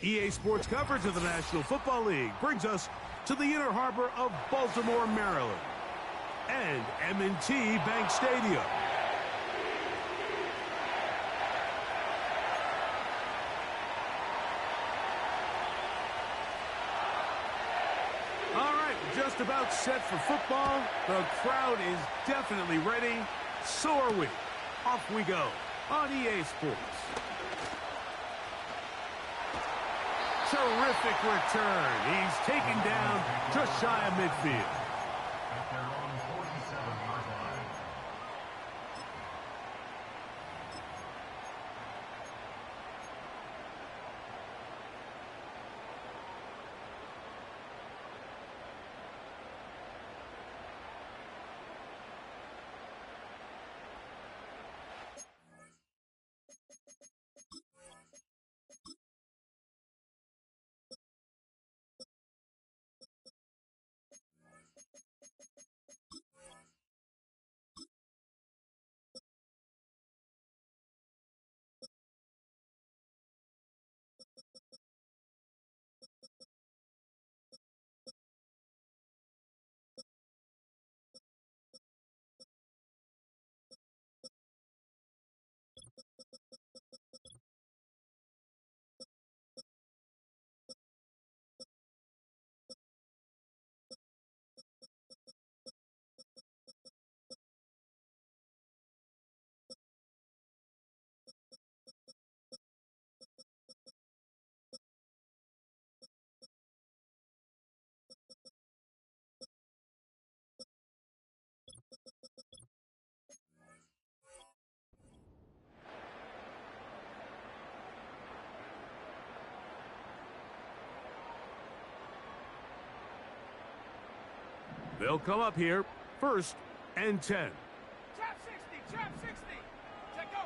EA Sports coverage of the National Football League brings us to the inner harbor of Baltimore, Maryland, and M&T Bank Stadium. All right, we're just about set for football. The crowd is definitely ready. So are we. Off we go on EA Sports. Terrific return. He's taken down just shy of midfield. At their own 47-yard line. They'll come up here, 1st and 10. Trap 60, trap 60. Check go.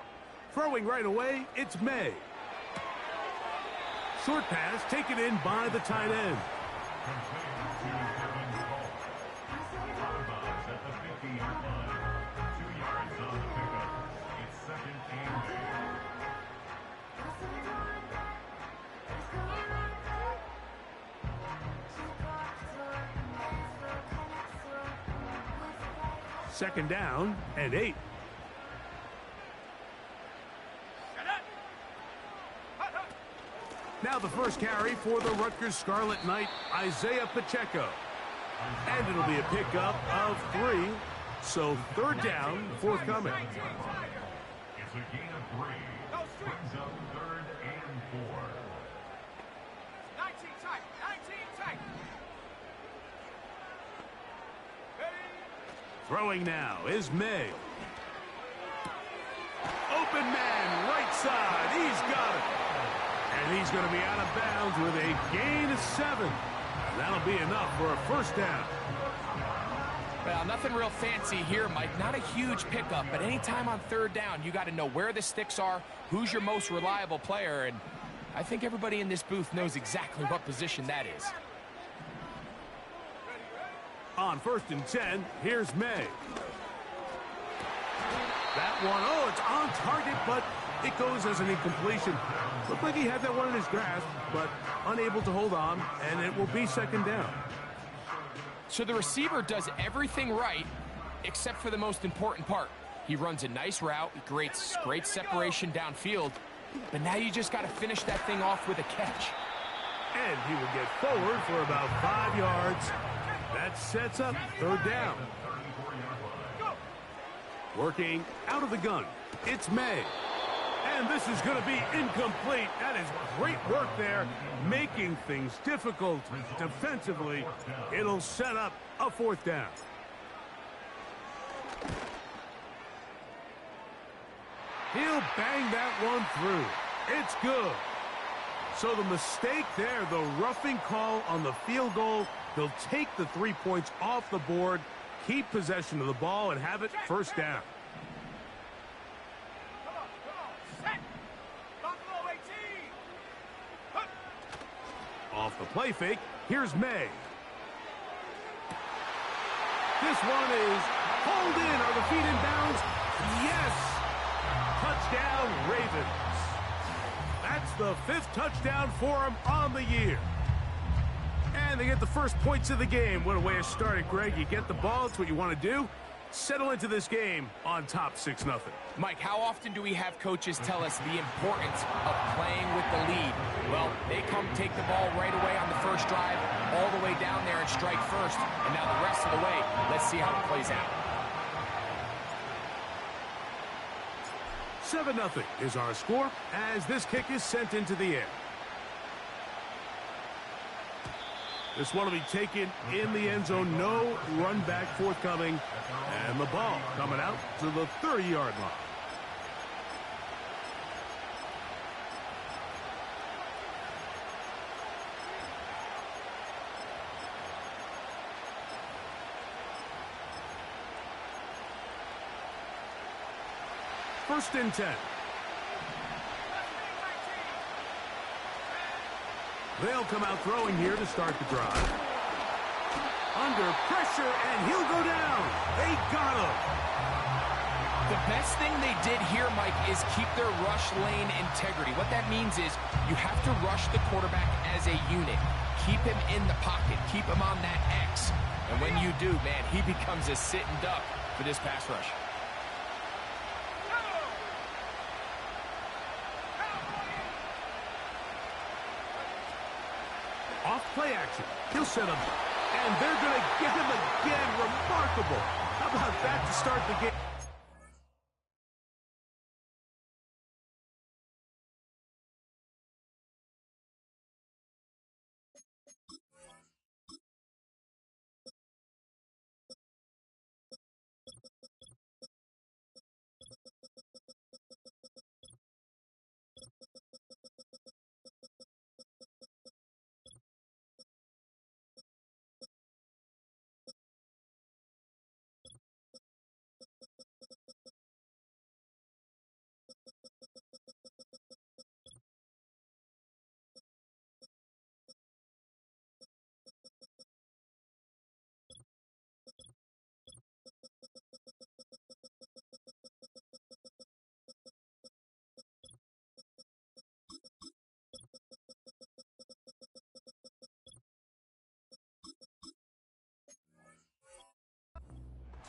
Throwing right away, it's May. Short pass taken in by the tight end. Completed to Kevin Cole. Out of bounds at the 50-yard line. 2 yards on the pickup. It's 2nd and 8. 2nd down and 8. Now the first carry for the Rutgers Scarlet Knight, Isaiah Pacheco. And it'll be a pickup of 3. So 3rd down, forthcoming. It's a gain of 3. Brings up 3rd and 4. 19 tight, 19 tight. Throwing now is May. Open man, right side. He's got it. And he's going to be out of bounds with a gain of 7. And that'll be enough for a 1st down. Well, nothing real fancy here, Mike. Not a huge pickup, but anytime on 3rd down, you got to know where the sticks are, who's your most reliable player, and I think everybody in this booth knows exactly what position that is. On 1st and 10, here's May. That one, oh, it's on target, but it goes as an incompletion. Looked like he had that one in his grasp, but unable to hold on, and it will be 2nd down. So the receiver does everything right, except for the most important part. He runs a nice route, creates great separation downfield, but now you just got to finish that thing off with a catch. And he will get forward for about 5 yards. That sets up 3rd down. Working out of the gun, it's May. And this is going to be incomplete. That is great work there, making things difficult defensively. It'll set up a 4th down. He'll bang that one through. It's good. So the mistake there, the roughing call on the field goal, they'll take the 3 points off the board, keep possession of the ball, and have it 1st down. Off the play fake, here's May. This one is hauled in. Are the feet in bounds? Yes! Touchdown, Ravens. That's the 5th touchdown for him on the year. And they get the first points of the game. What a way to start it, Greg. You get the ball. It's what you want to do. Settle into this game on top 6-0. Mike, how often do we have coaches tell us the importance of playing with the lead? Well, they come take the ball right away on the first drive, all the way down there and strike first. And now the rest of the way, let's see how it plays out. 7-0 is our score as this kick is sent into the air. This one will be taken in the end zone. No run back forthcoming. And the ball coming out to the 30-yard line. First and 10. They'll come out throwing here to start the drive. Under pressure, and he'll go down. They got him. The best thing they did here, Mike, is keep their rush lane integrity. What that means is you have to rush the quarterback as a unit. Keep him in the pocket. Keep him on that X. And when you do, man, he becomes a sitting duck for this pass rush. Off play action. He'll set him. And they're going to get him again. Remarkable. How about that to start the game?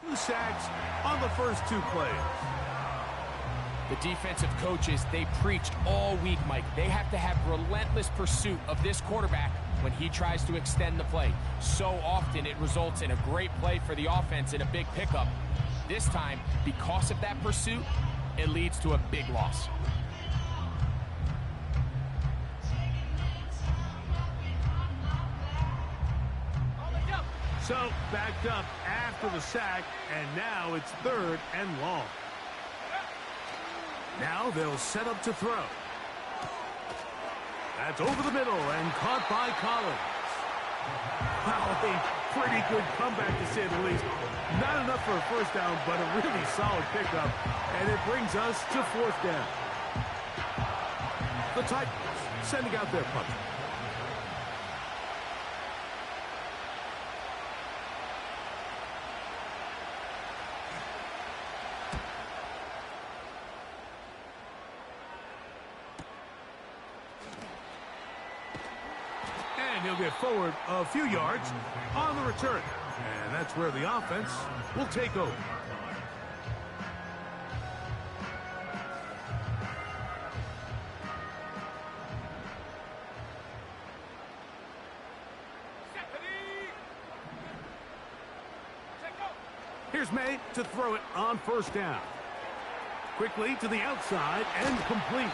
Two sacks on the first 2 plays. The defensive coaches, they preached all week, Mike. They have to have relentless pursuit of this quarterback when he tries to extend the play. So often it results in a great play for the offense and a big pickup. This time, because of that pursuit, it leads to a big loss. So, backed up after the sack, and now it's 3rd and long. Now they'll set up to throw. That's over the middle and caught by Collins. Wow, a pretty good comeback to say the least. Not enough for a first down, but a really solid pickup, and it brings us to 4th down. The Titans sending out their punter. He'll get forward a few yards on the return. And that's where the offense will take over. Here's May to throw it on first down. Quickly to the outside and complete.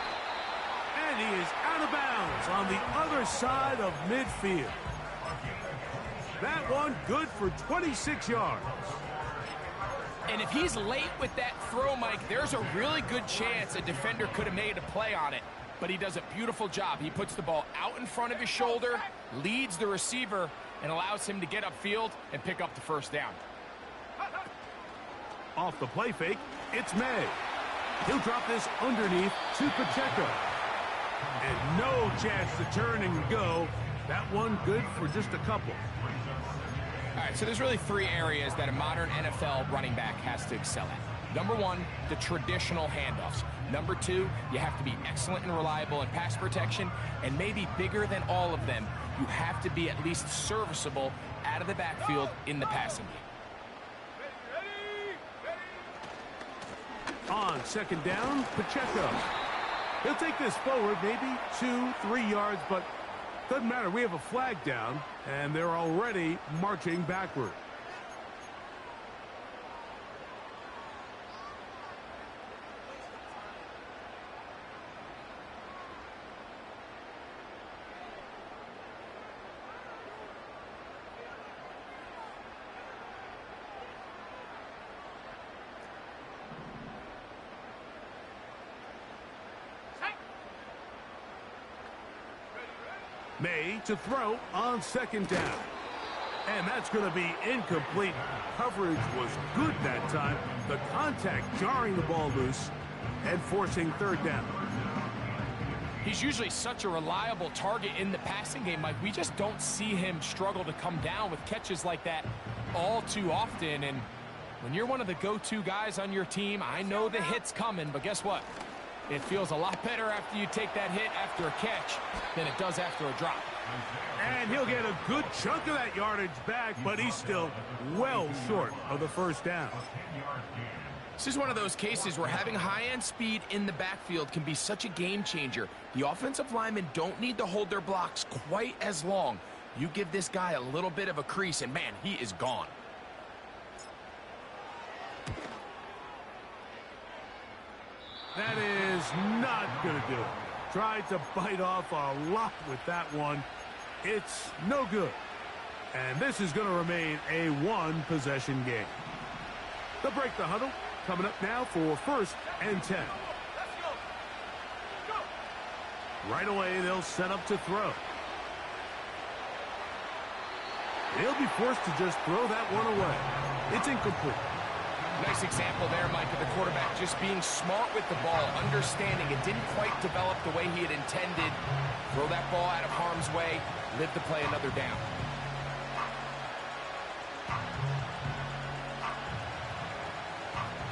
And he is out of bounds on the other side of midfield. That one good for 26 yards. And if he's late with that throw, Mike, there's a really good chance a defender could have made a play on it. But he does a beautiful job. He puts the ball out in front of his shoulder, leads the receiver, and allows him to get upfield and pick up the first down. Off the play fake, it's May. He'll drop this underneath to Pacheco. And no chance to turn and go. That one good for just a couple. All right, so there's really 3 areas that a modern NFL running back has to excel at. Number 1, the traditional handoffs. Number two, you have to be excellent and reliable in pass protection, and maybe bigger than all of them, you have to be at least serviceable out of the backfield in the passing game. On second down, Pacheco. He'll take this forward, maybe 2-3 yards, but doesn't matter. We have a flag down, and they're already marching backward. May to throw on second down. And that's going to be incomplete. Coverage was good that time. The contact jarring the ball loose and forcing third down. He's usually such a reliable target in the passing game, Mike. We just don't see him struggle to come down with catches like that all too often. And when you're one of the go-to guys on your team, I know the hit's coming, but guess what? It feels a lot better after you take that hit after a catch than it does after a drop. And he'll get a good chunk of that yardage back, but he's still well short of the first down. This is one of those cases where having high-end speed in the backfield can be such a game changer. The offensive linemen don't need to hold their blocks quite as long. You give this guy a little bit of a crease, and man, he is gone. That is not going to do it. Tried to bite off a lot with that one. It's no good. And this is going to remain a one-possession game. They'll break the huddle. Coming up now for 1st and 10. Right away, they'll set up to throw. He'll be forced to just throw that one away. It's incomplete. Nice example there, Mike, of the quarterback just being smart with the ball, understanding it didn't quite develop the way he had intended. Throw that ball out of harm's way, live to play another down.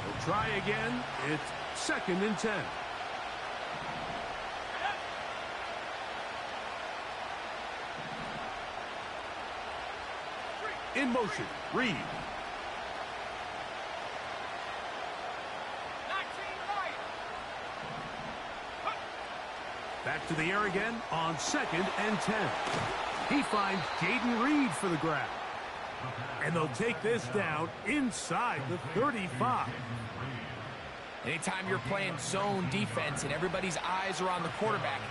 He'll try again. It's 2nd and 10. In motion, Reed. Back to the air again on 2nd and 10. He finds Jaden Reed for the grab. And they'll take this down inside the 35. Anytime you're playing zone defense and everybody's eyes are on the quarterback,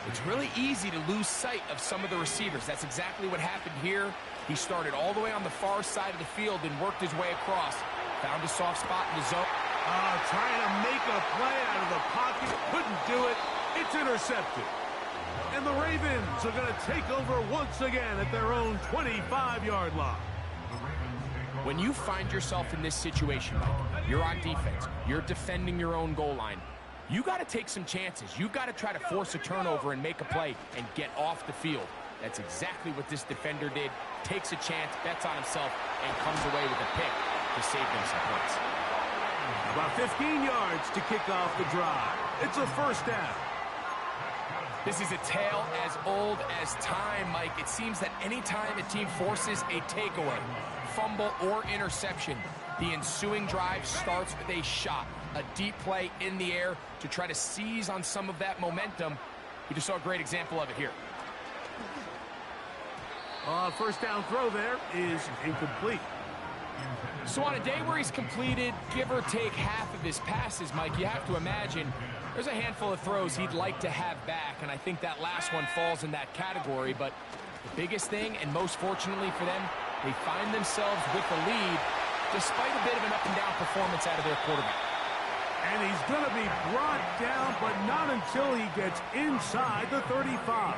it's really easy to lose sight of some of the receivers. That's exactly what happened here. He started all the way on the far side of the field and worked his way across. Found a soft spot in the zone. Trying to make a play out of the pocket. Couldn't do it. It's intercepted. And the Ravens are going to take over once again at their own 25-yard line. When you find yourself in this situation, Mike, you're on defense, you're defending your own goal line, you got to take some chances. You've got to try to force a turnover and make a play and get off the field. That's exactly what this defender did. Takes a chance, bets on himself, and comes away with a pick to save them some points. About 15 yards to kick off the drive. It's a 1st down. This is a tale as old as time, Mike. It seems that anytime a team forces a takeaway, fumble, or interception, the ensuing drive starts with a shot, a deep play in the air to try to seize on some of that momentum. We just saw a great example of it here. 1st down throw there is incomplete. So on a day where he's completed, give or take half of his passes, Mike, you have to imagine there's a handful of throws he'd like to have back, and I think that last one falls in that category. But the biggest thing, and most fortunately for them, they find themselves with the lead despite a bit of an up-and-down performance out of their quarterback. And he's going to be brought down, but not until he gets inside the 35.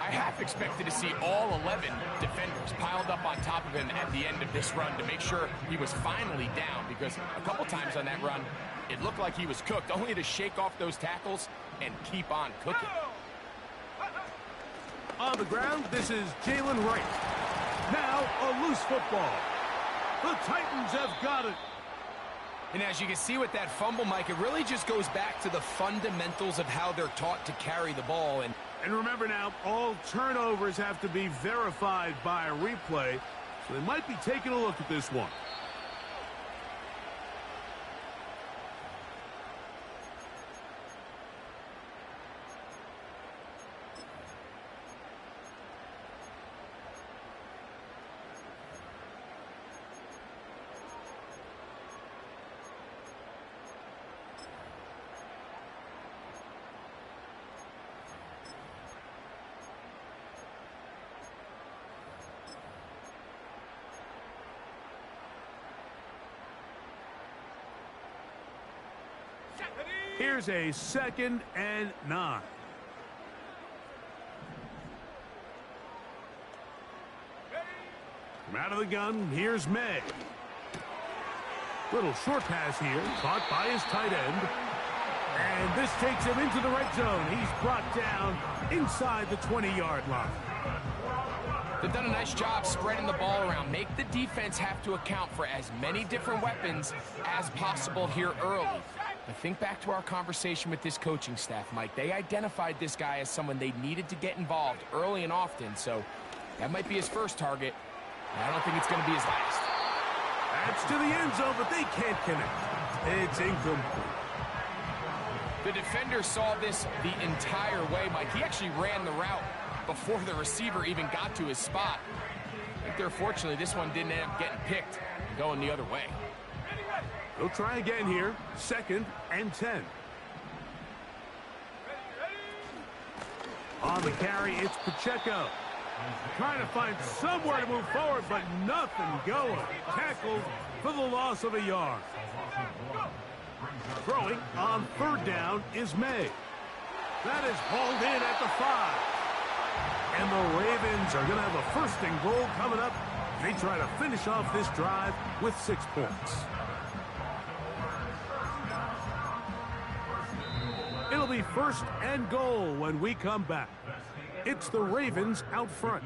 I half expected to see all 11 defenders piled up on top of him at the end of this run to make sure he was finally down, because a couple times on that run, it looked like he was cooked, only to shake off those tackles and keep on cooking. On the ground, this is Jalen Wright. Now a loose football. The Titans have got it. And as you can see with that fumble, Mike, it really just goes back to the fundamentals of how they're taught to carry the ball. And remember now, all turnovers have to be verified by a replay, so they might be taking a look at this one. Here's a 2nd and 9. From out of the gun, here's May. Little short pass here, caught by his tight end. And this takes him into the red zone. He's brought down inside the 20-yard line. They've done a nice job spreading the ball around. Make the defense have to account for as many different weapons as possible here early. But think back to our conversation with this coaching staff, Mike. They identified this guy as someone they needed to get involved early and often, so that might be his first target. I don't think it's going to be his last. That's to the end zone, but they can't connect. It's incomplete. The defender saw this the entire way, Mike. He actually ran the route before the receiver even got to his spot. I think there, fortunately, this one didn't end up getting picked and going the other way. They'll try again here. 2nd and 10. On the carry, it's Pacheco. Trying to find somewhere to move forward, but nothing going. Tackled for the loss of a yard. Throwing on 3rd down is May. That is hauled in at the 5. And the Ravens are going to have a 1st and goal coming up. They try to finish off this drive with 6 points. It'll be 1st and goal when we come back. It's the Ravens out front.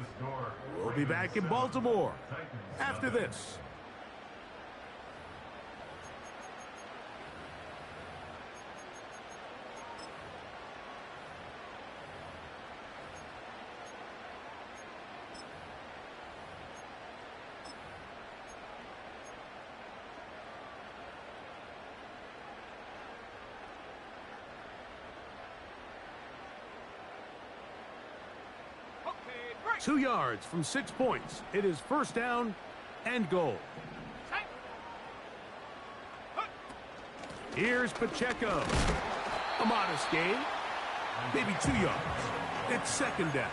We'll be back in Baltimore after this. Okay, break. 2 yards from 6 points. It is 1st down and goal. Here's Pacheco. A modest gain. Maybe 2 yards. It's 2nd down.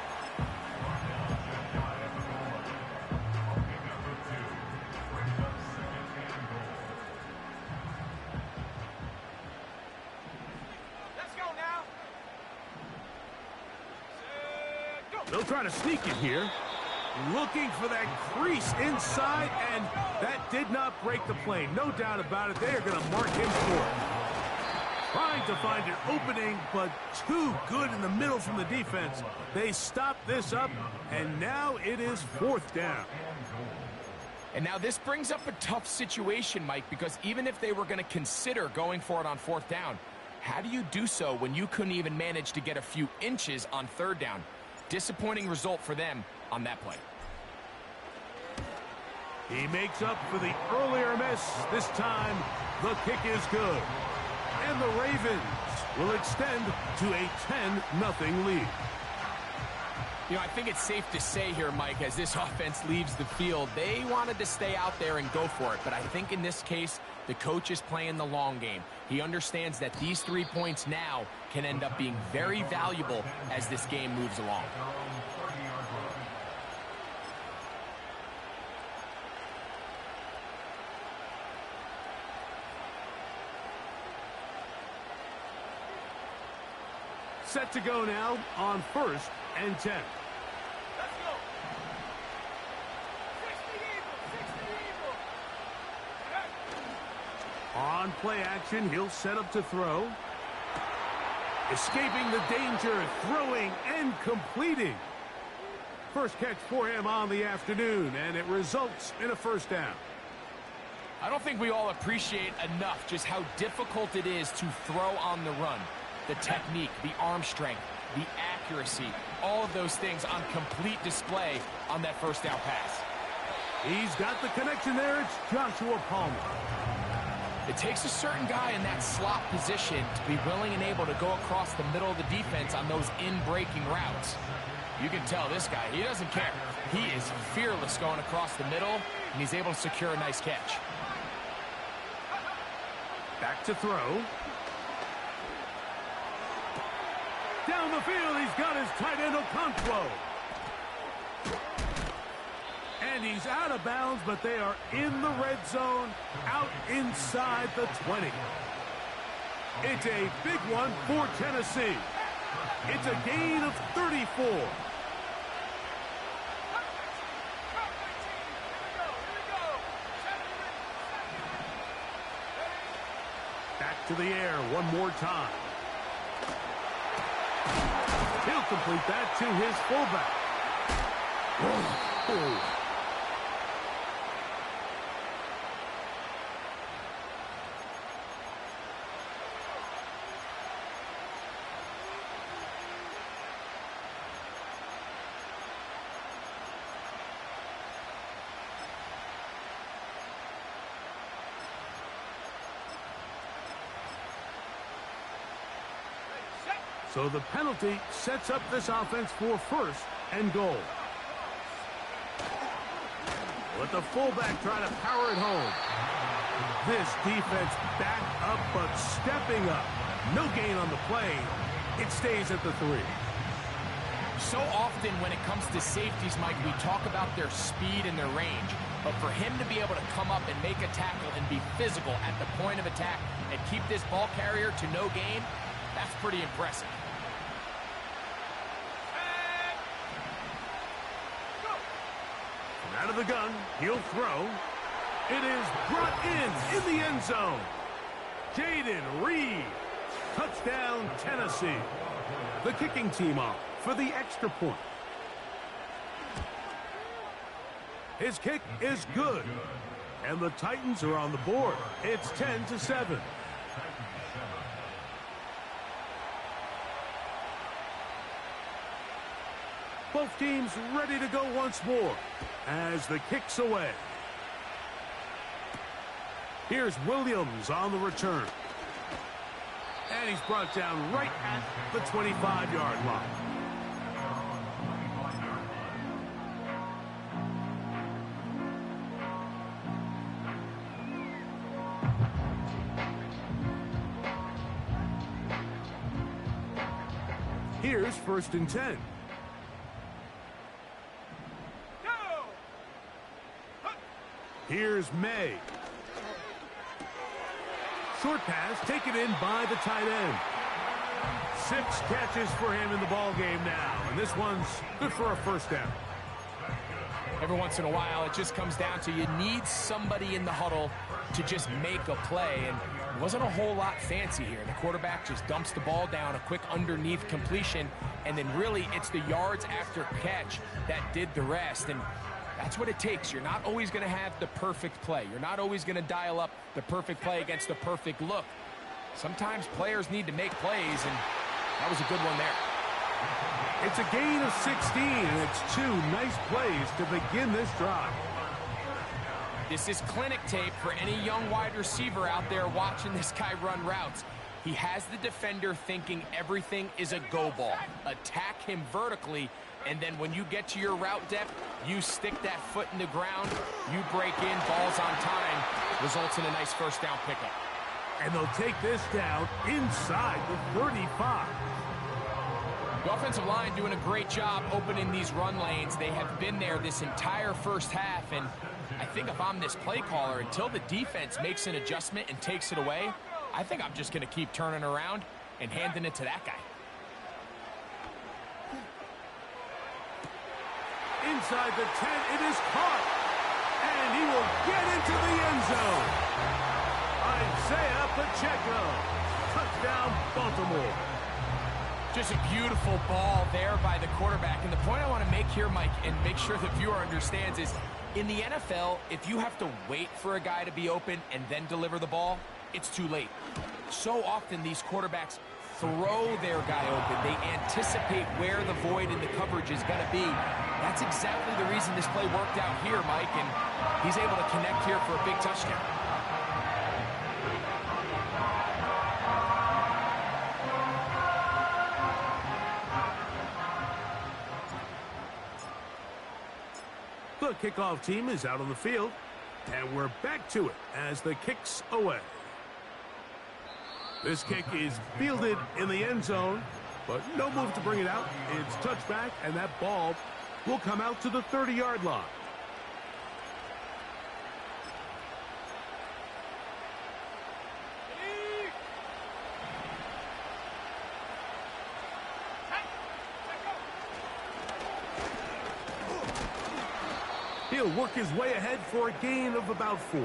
Let's go now. Go. They'll try to sneak it here. Looking for that crease inside, and that did not break the play. No doubt about it. They are going to mark him short. Trying to find an opening, but too good in the middle from the defense. They stopped this up, and now it is 4th down. And now this brings up a tough situation, Mike, because even if they were going to consider going for it on 4th down, how do you do so when you couldn't even manage to get a few inches on 3rd down? Disappointing result for them on that play. He makes up for the earlier miss. This time, the kick is good. And the Ravens will extend to a 10-0 lead. You know, I think it's safe to say here, Mike, as this offense leaves the field, they wanted to stay out there and go for it. But I think in this case, the coach is playing the long game. He understands that these 3 points now can end up being very valuable as this game moves along. Set to go now on 1st and 10. Let's go. 60 Eagles. On play action, he'll set up to throw. Escaping the danger, throwing and completing. First catch for him on the afternoon, and it results in a 1st down. I don't think we all appreciate enough just how difficult it is to throw on the run. The technique, the arm strength, the accuracy, all of those things on complete display on that first down pass. He's got the connection there. It's Joshua Palmer. It takes a certain guy in that slot position to be willing and able to go across the middle of the defense on those in-breaking routes. You can tell this guy, he doesn't care. He is fearless going across the middle, and he's able to secure a nice catch. Back to throw. Down the field, he's got his tight end Okonkwo. And he's out of bounds, but they are in the red zone, out inside the 20. It's a big one for Tennessee. It's a gain of 34. Back to the air one more time. He'll complete that to his fullback. Whoa. So the penalty sets up this offense for first and goal. Let the fullback try to power it home. This defense back up but stepping up. No gain on the play. It stays at the 3. So often when it comes to safeties, Mike, we talk about their speed and their range. But for him to be able to come up and make a tackle and be physical at the point of attack and keep this ball carrier to no gain, that's pretty impressive. From out of the gun, he'll throw. It is brought in the end zone. Jaden Reed. Touchdown, Tennessee. The kicking team off for the extra point. His kick is good. And the Titans are on the board. It's 10-7. Both teams ready to go once more as the kick's away. Here's Williams on the return. And he's brought down right at the 25-yard line. Here's 1st and 10. Here's May. Short pass taken in by the tight end. 6 catches for him in the ball game now. And this one's good for a first down. Every once in a while, it just comes down to you need somebody in the huddle to just make a play. And it wasn't a whole lot fancy here. The quarterback just dumps the ball down, a quick underneath completion. And then really it's the yards after catch that did the rest. And that's what it takes. You're not always going to have the perfect play. You're not always going to dial up the perfect play against the perfect look. Sometimes players need to make plays, and that was a good one there. It's a gain of 16, and it's 2 nice plays to begin this drive. This is clinic tape for any young wide receiver out there watching this guy run routes. He has the defender thinking everything is a go ball. Attack him vertically, and then when you get to your route depth, you stick that foot in the ground, you break in, balls on time, results in a nice first down pickup. And they'll take this down inside the 35. The offensive line doing a great job opening these run lanes. They have been there this entire first half, and I think if I'm this play caller, until the defense makes an adjustment and takes it away, I think I'm just going to keep turning around and handing it to that guy. Inside the 10, it is caught. And he will get into the end zone. Isaiah Pacheco. Touchdown, Baltimore. Just a beautiful ball there by the quarterback. And the point I want to make here, Mike, and make sure the viewer understands is In the NFL, if you have to wait for a guy to be open and then deliver the ball, it's too late. So often these quarterbacks throw their guy open. They anticipate where the void in the coverage is going to be. That's exactly the reason this play worked out here, Mike, and he's able to connect here for a big touchdown. The kickoff team is out on the field, and we're back to it as the kick's away. This kick is fielded in the end zone, but no move to bring it out. It's touchback, and that ball will come out to the 30-yard line. He'll work his way ahead for a gain of about 4.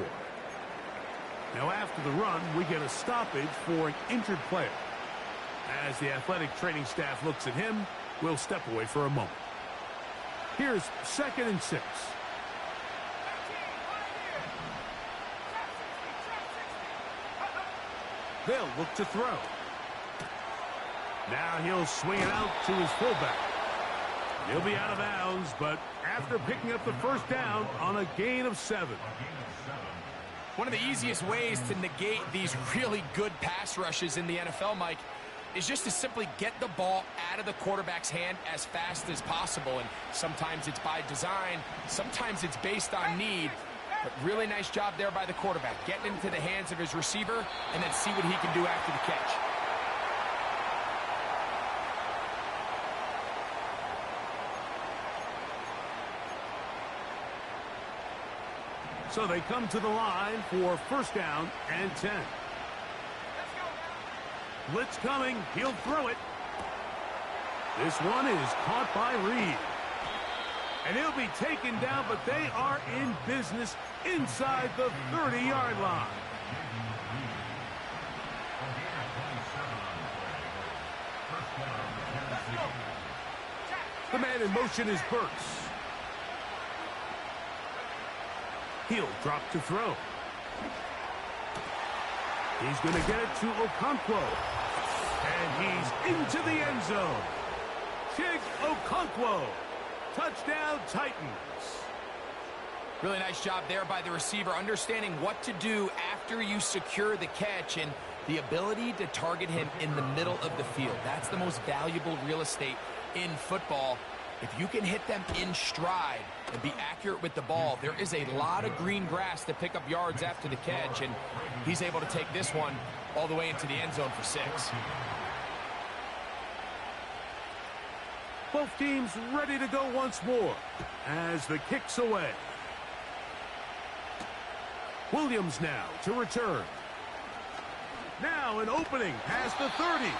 Now after the run, we get a stoppage for an injured player. As the athletic training staff looks at him, we'll step away for a moment. Here's 2nd and 6. They'll look to throw. Now he'll swing it out to his fullback. He'll be out of bounds, but after picking up the first down on a gain of 7. One of the easiest ways to negate these really good pass rushes in the NFL, Mike, is just to simply get the ball out of the quarterback's hand as fast as possible. And sometimes it's by design, sometimes it's based on need. But really nice job there by the quarterback, getting into the hands of his receiver and then see what he can do after the catch. So they come to the line for 1st down and 10. Blitz coming. He'll throw it. This one is caught by Reed. And he'll be taken down, but they are in business inside the 30-yard line. The man in motion is Burks. He'll drop to throw. He's going to get it to Okonkwo. And he's into the end zone. Chig Okonkwo. Touchdown, Titans. Really nice job there by the receiver, understanding what to do after you secure the catch and the ability to target him in the middle of the field. That's the most valuable real estate in football. If you can hit them in stride and be accurate with the ball, there is a lot of green grass to pick up yards after the catch, and he's able to take this one all the way into the end zone for 6. Both teams ready to go once more as the kick's away. Williams now to return. Now an opening past the 30.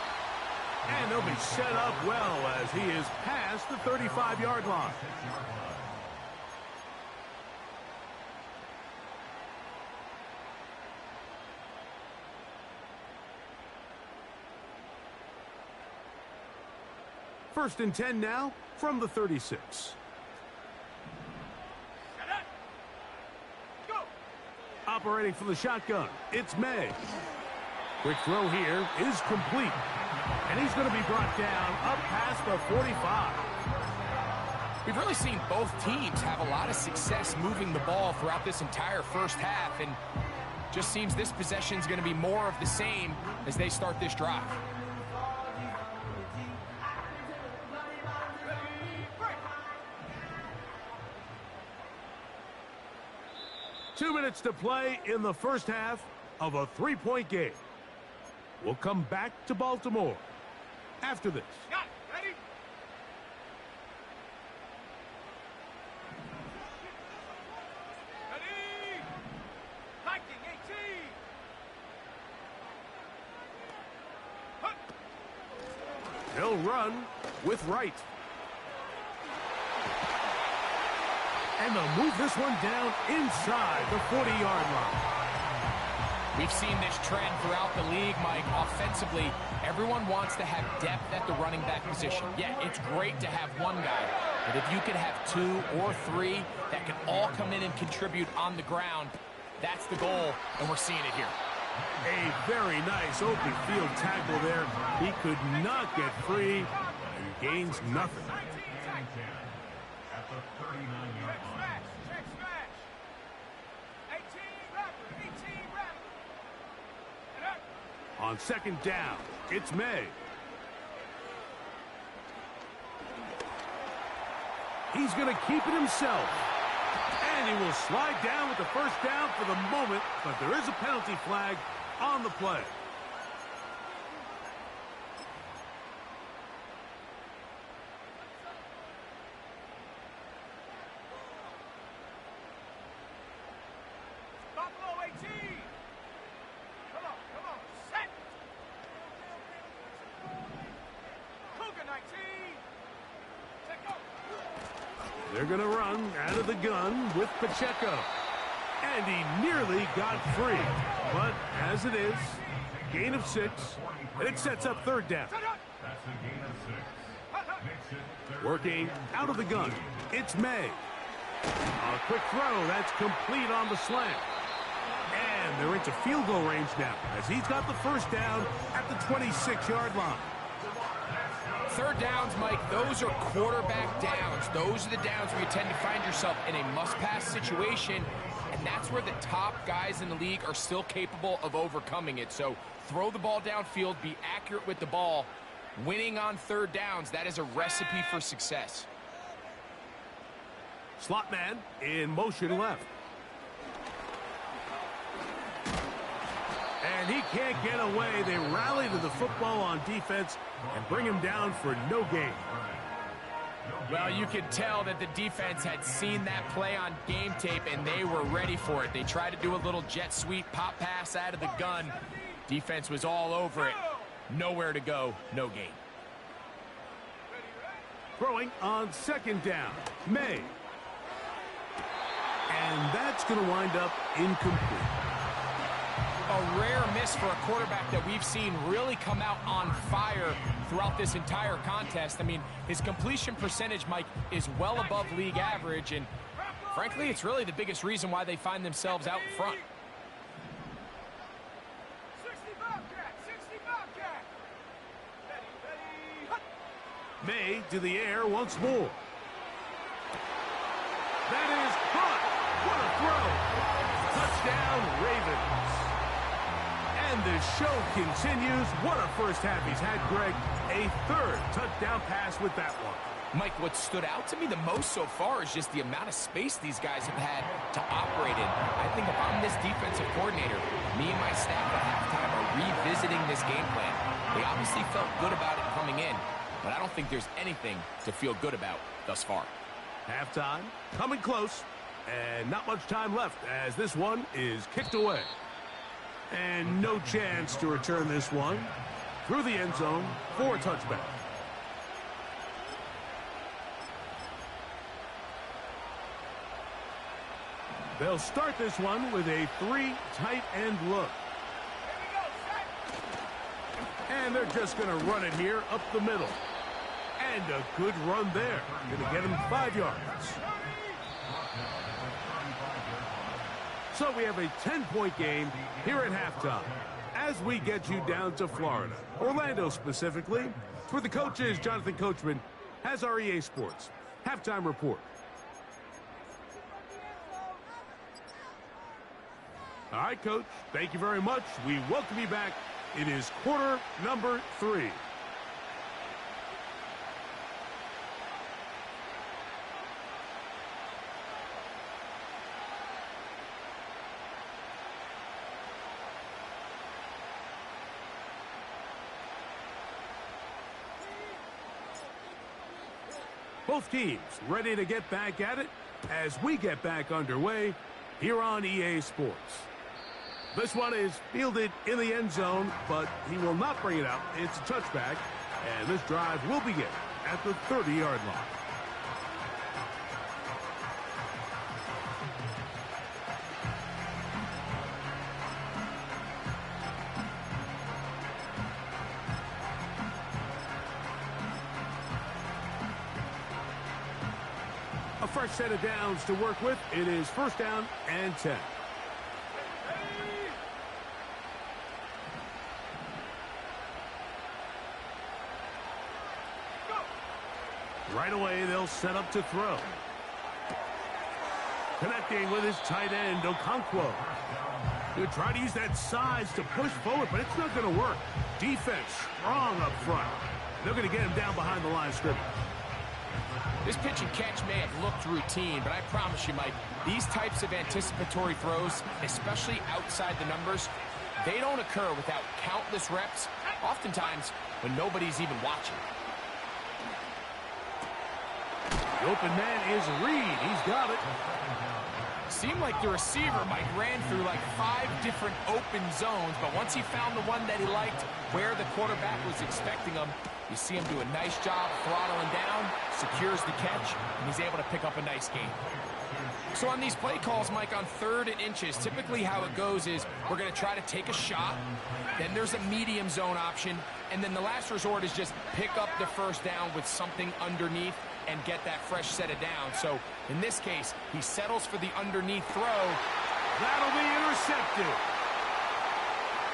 And they'll be set up well as he is past the 35-yard line. First and 10 now from the 36. Operating from the shotgun, it's May. Quick throw here is complete. And he's going to be brought down up past the 45. We've really seen both teams have a lot of success moving the ball throughout this entire first half, and just seems this possession is going to be more of the same as they start this drive. Two minutes to play in the first half of a 3-point game. We'll come back to Baltimore after this. Ready? Ready? Viking 18. They'll run with Wright. And they'll move this one down inside the 40-yard line. We've seen this trend throughout the league, Mike. Offensively, everyone wants to have depth at the running back position. Yeah, it's great to have one guy, But if you could have 2 or 3 that can all come in and contribute on the ground, that's the goal, and we're seeing it here. A very nice open field tackle there. He could not get free and gains nothing. At the 39-yard line. Check smash. 18 rapper, 18 rapper. And up. On second down, it's May. He's going to keep it himself. And he will slide down with the first down for the moment, but there is a penalty flag on the play. Buffalo 18. Come on, set. Cougar 19. Check go. They're going to run out of the gun with Pacheco. And he nearly got free. But as it is, gain of 6, and it sets up third down. That's a gain of 6. Makes it third Working out of the gun, it's May. A quick throw, that's complete on the slant. And they're into field goal range now, as he's got the first down at the 26-yard line. Third downs, Mike, those are quarterback downs. Those are the downs where you tend to find yourself in a must-pass situation, and that's where the top guys in the league are still capable of overcoming it. So throw the ball downfield, be accurate with the ball. Winning on third downs, that is a recipe for success. Slot man in motion left. And he can't get away. They rally to the football on defense and bring him down for no gain. Well, you could tell that the defense had seen that play on game tape, and they were ready for it. They tried to do a little jet sweep, pop pass out of the gun. Defense was all over it. Nowhere to go, no gain. Throwing on second down, May. And that's going to wind up incomplete. A rare miss for a quarterback that we've seen really come out on fire throughout this entire contest. I mean, his completion percentage, Mike, is well above league average, and frankly, it's really the biggest reason why they find themselves out in front. 65 cat, 65 cat. Ready, hut. May to the air once more. That is caught. What a throw. Touchdown, Ravens. And the show continues. What a first half he's had, Greg. A third touchdown pass with that one. Mike, what stood out to me the most so far is just the amount of space these guys have had to operate in. I think if I'm this defensive coordinator, me and my staff at halftime are revisiting this game plan. They obviously felt good about it coming in, but I don't think there's anything to feel good about thus far. Halftime coming close, and not much time left as this one is kicked away. And no chance to return this one through the end zone for a touchback. They'll start this one with a 3 tight end look. And they're just going to run it here up the middle. And a good run there. Going to get him 5 yards. So we have a 10-point game here at halftime as we get you down to Florida, Orlando specifically. For the coaches, Jonathan Coachman has our EA Sports halftime report. All right, Coach, thank you very much. We welcome you back. It is quarter number 3. Both teams ready to get back at it as we get back underway here on EA Sports. This one is fielded in the end zone, but he will not bring it out. It's a touchback, and this drive will begin at the 30-yard line. A fresh set of downs to work with. It is first down and 10. Right away, they'll set up to throw. Connecting with his tight end, Okonkwo. He'll try to use that size to push forward, but it's not going to work. Defense strong up front. They're going to get him down behind the line of scrimmage. This pitch and catch may have looked routine, but I promise you, Mike, these types of anticipatory throws, especially outside the numbers, they don't occur without countless reps, oftentimes when nobody's even watching. The open man is Reed. He's got it. Seemed like the receiver, Mike, ran through like 5 different open zones, but once he found the one that he liked, where the quarterback was expecting him, you see him do a nice job throttling down, secures the catch, and he's able to pick up a nice gain. So on these play calls, Mike, on 3rd and inches, typically how it goes is we're going to try to take a shot, then there's a medium zone option, and then the last resort is just pick up the first down with something underneath and get that fresh set of downs. So in this case, he settles for the underneath throw. That'll be intercepted.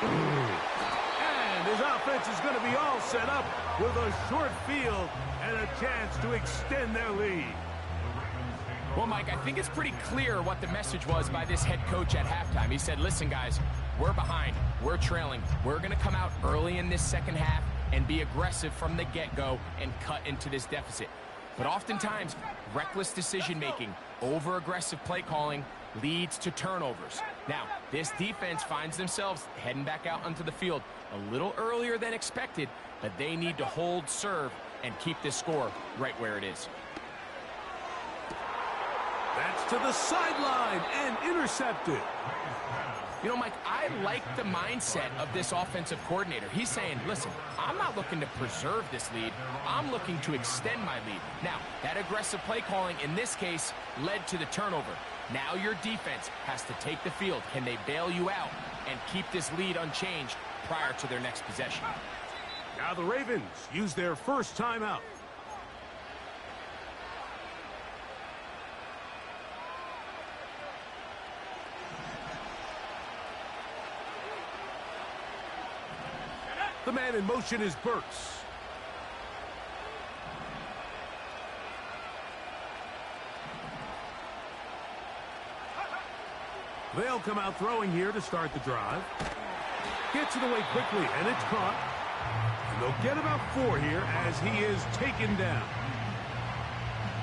And his offense is going to be all set up with a short field and a chance to extend their lead. Well, Mike, I think it's pretty clear what the message was by this head coach at halftime. He said, listen, guys, we're behind. We're trailing. We're going to come out early in this second half and be aggressive from the get-go and cut into this deficit. But oftentimes, reckless decision-making, over-aggressive play calling leads to turnovers. Now, this defense finds themselves heading back out onto the field a little earlier than expected, but they need to hold serve and keep this score right where it is. That's to the sideline and intercepted. You know, Mike, I like the mindset of this offensive coordinator. He's saying, listen, I'm not looking to preserve this lead. I'm looking to extend my lead. Now, that aggressive play calling in this case led to the turnover. Now your defense has to take the field. Can they bail you out and keep this lead unchanged prior to their next possession? Now the Ravens use their first timeout. The man in motion is Burks. They'll come out throwing here to start the drive. Gets it away quickly, and it's caught. And they'll get about 4 here as he is taken down.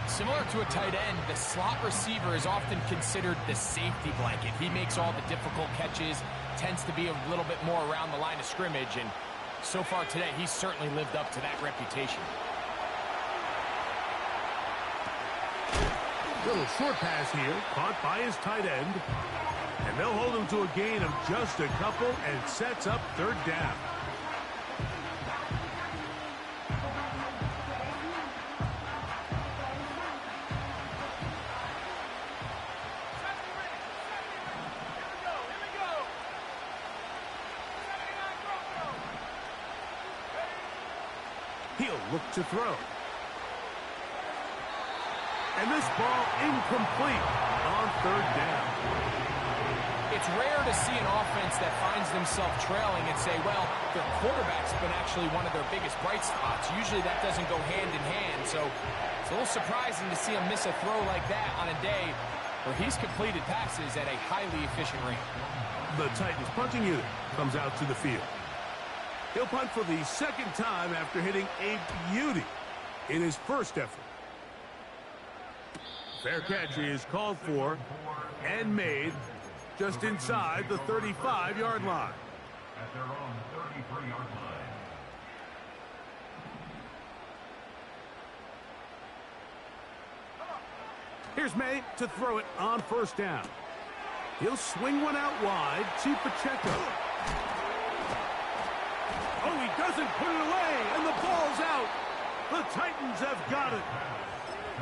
Similar to a tight end, the slot receiver is often considered the safety blanket. He makes all the difficult catches, tends to be a little bit more around the line of scrimmage, and so far today, he's certainly lived up to that reputation. Little short pass here, caught by his tight end. And they'll hold him to a gain of just a couple and sets up 3rd down. He'll look to throw. And this ball incomplete on 3rd down. It's rare to see an offense that finds themselves trailing and say, well, their quarterback's been actually one of their biggest bright spots. Usually that doesn't go hand in hand, so it's a little surprising to see him miss a throw like that on a day where he's completed passes at a highly efficient rate. The Titans punting unit comes out to the field. He'll punt for the 2nd time after hitting a beauty in his first effort. Fair catch is called for and made just inside the 35-yard line. At their own 33-yard line. Here's May to throw it on 1st down. He'll swing one out wide to Pacheco. Oh, he doesn't put it away, and the ball's out. The Titans have got it.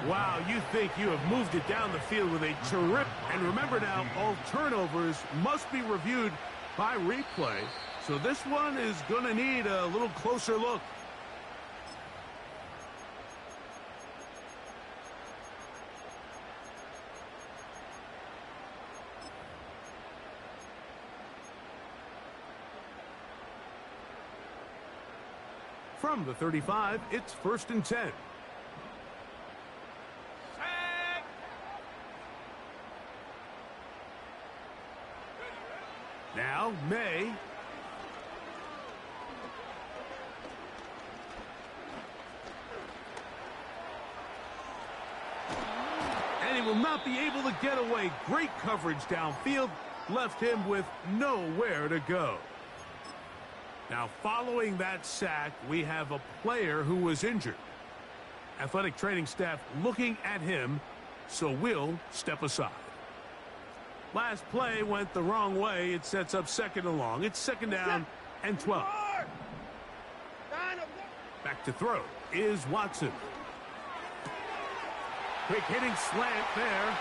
Wow, you think you have moved it down the field with a terrific. And remember now, all turnovers must be reviewed by replay. So this one is going to need a little closer look. From the 35, it's 1st and 10. Now, May. And he will not be able to get away. Great coverage downfield. Left him with nowhere to go. Now, following that sack, we have a player who was injured. Athletic training staff looking at him, so we'll step aside. Last play went the wrong way. It sets up 2nd and long. It's 2nd down and 12. Back to throw is Watson. Quick hitting slant there.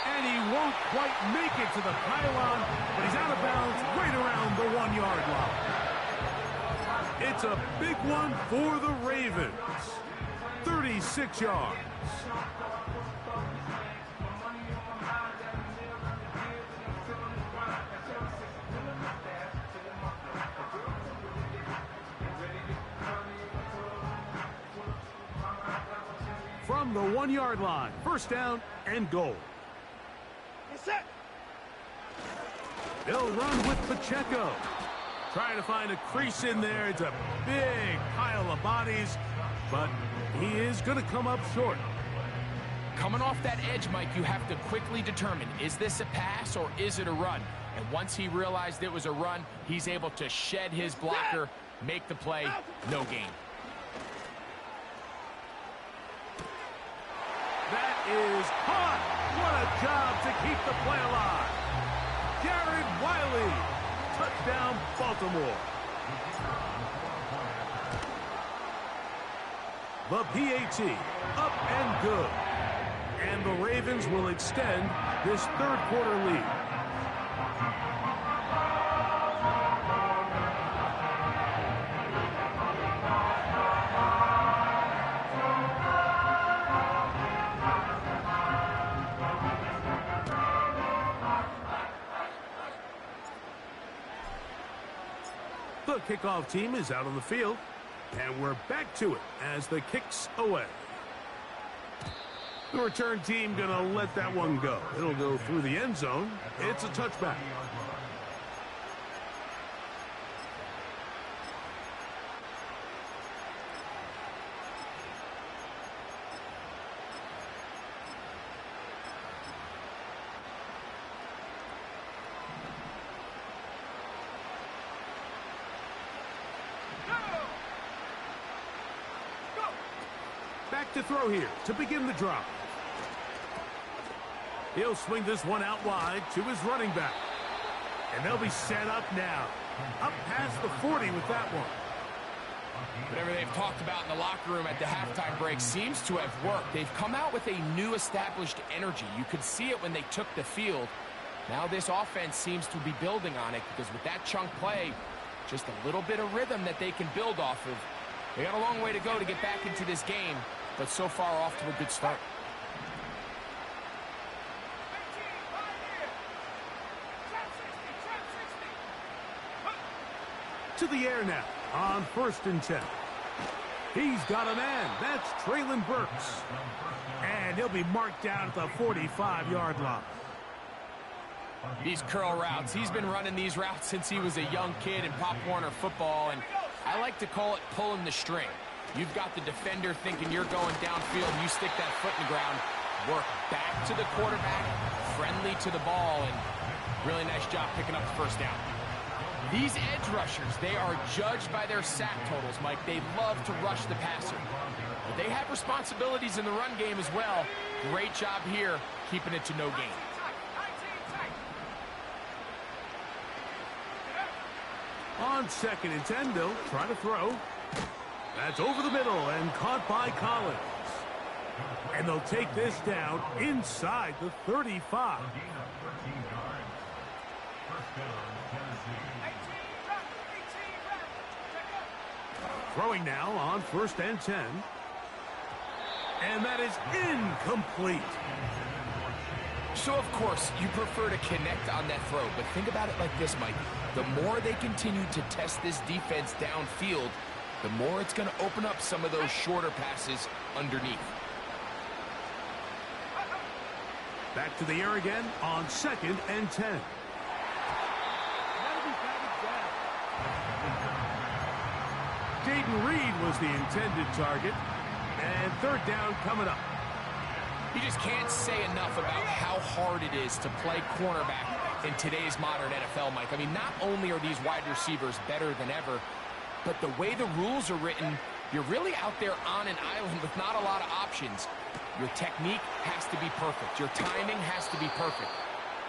And he won't quite make it to the pylon, but he's out of bounds right around the 1-yard line. It's a big one for the Ravens. 36 yards. From the 1-yard line, 1st down and goal. They'll run with Pacheco. Trying to find a crease in there. It's a big pile of bodies, but he is going to come up short. Coming off that edge, Mike, you have to quickly determine, is this a pass or is it a run? And once he realized it was a run, he's able to shed his blocker, make the play, no gain. That is caught. What a job to keep the play alive. Jared Wiley. Touchdown, Baltimore. The PAT, up and good. And the Ravens will extend this 3rd quarter lead. The kickoff team is out on the field, and we're back to it as the kick's away. The return team going to let that one go. It'll go through the end zone. It's a touchback. Back to throw here to begin the drive. He'll swing this one out wide to his running back. And they'll be set up now. Up past the 40 with that one. Whatever they've talked about in the locker room at the halftime break seems to have worked. They've come out with a new established energy. You could see it when they took the field. Now this offense seems to be building on it because with that chunk play, just a little bit of rhythm that they can build off of. They got a long way to go to get back into this game, but so far off to a good start. To the air now on 1st and 10. He's got a man. That's Traylon Burks. And he'll be marked down at the 45-yard line. These curl routes, he's been running these routes since he was a young kid in Pop Warner football, and I like to call it pulling the string. You've got the defender thinking you're going downfield, you stick that foot in the ground, work back to the quarterback, friendly to the ball, and really nice job picking up the 1st down. These edge rushers, they are judged by their sack totals, Mike. They love to rush the passer. But they have responsibilities in the run game as well. Great job here, keeping it to no gain. On 2nd and 10, they'll try to throw. That's over the middle and caught by Collins. And they'll take this down inside the 35. Throwing now on 1st and 10. And that is incomplete. So, of course, you prefer to connect on that throw, but think about it like this, Mike. The more they continue to test this defense downfield, the more it's going to open up some of those shorter passes underneath. Back to the air again on 2nd and 10. Jaden Reed was the intended target. And 3rd down coming up. You just can't say enough about how hard it is to play cornerback in today's modern NFL, Mike. I mean, not only are these wide receivers better than ever, but the way the rules are written, you're really out there on an island with not a lot of options. Your technique has to be perfect. Your timing has to be perfect.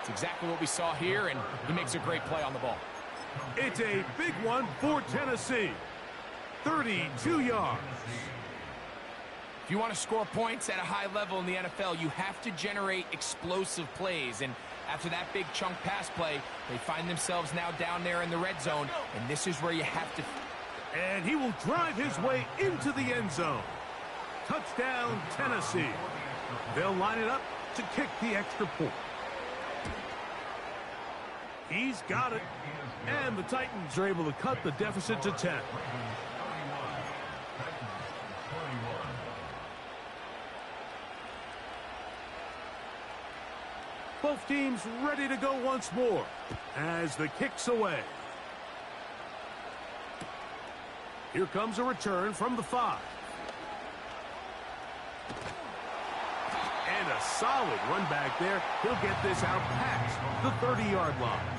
It's exactly what we saw here, and he makes a great play on the ball. It's a big one for Tennessee. 32 yards. If you want to score points at a high level in the NFL, you have to generate explosive plays. And after that big chunk pass play, they find themselves now down there in the red zone. And this is where you have to... And he will drive his way into the end zone. Touchdown, Tennessee. They'll line it up to kick the extra point. He's got it. And the Titans are able to cut the deficit to 10. Both teams ready to go once more as the kick's away. Here comes a return from the 5. And a solid run back there. He'll get this out past the 30-yard line.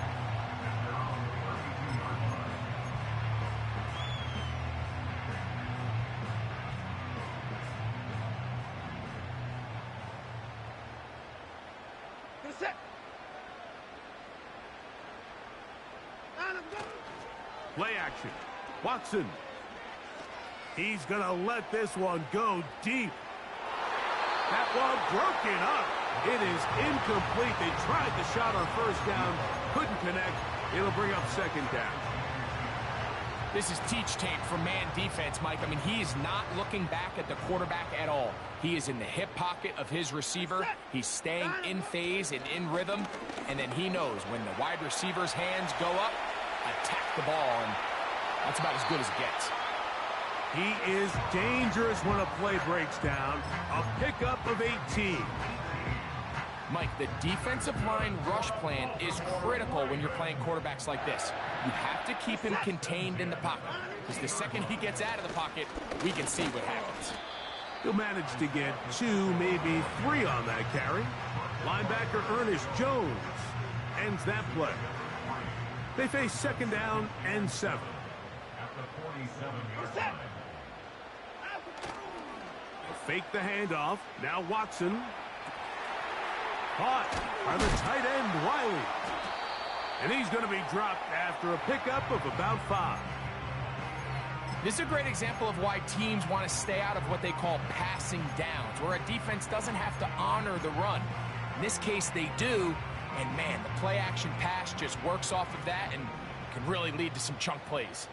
Play action. Watson. He's going to let this one go deep. That one broken up. It is incomplete. They tried the shot on 1st down. Couldn't connect. It'll bring up 2nd down. This is teach tape for man defense, Mike. I mean, he is not looking back at the quarterback at all. He is in the hip pocket of his receiver. He's staying in phase and in rhythm. And then he knows when the wide receiver's hands go up, attack the ball, and that's about as good as it gets. He is dangerous when a play breaks down. A pickup of 18. Mike, the defensive line rush plan is critical when you're playing quarterbacks like this. You have to keep him contained in the pocket, because the second he gets out of the pocket, we can see what happens. He'll manage to get 2, maybe 3 on that carry. Linebacker Ernest Jones ends that play. They face 2nd down and 7. At the 47-yard line. Fake the handoff. Now Watson. Caught by the tight end, Wiley. And he's going to be dropped after a pickup of about 5. This is a great example of why teams want to stay out of what they call passing downs, where a defense doesn't have to honor the run. In this case, they do. And, man, the play-action pass just works off of that and can really lead to some chunk plays.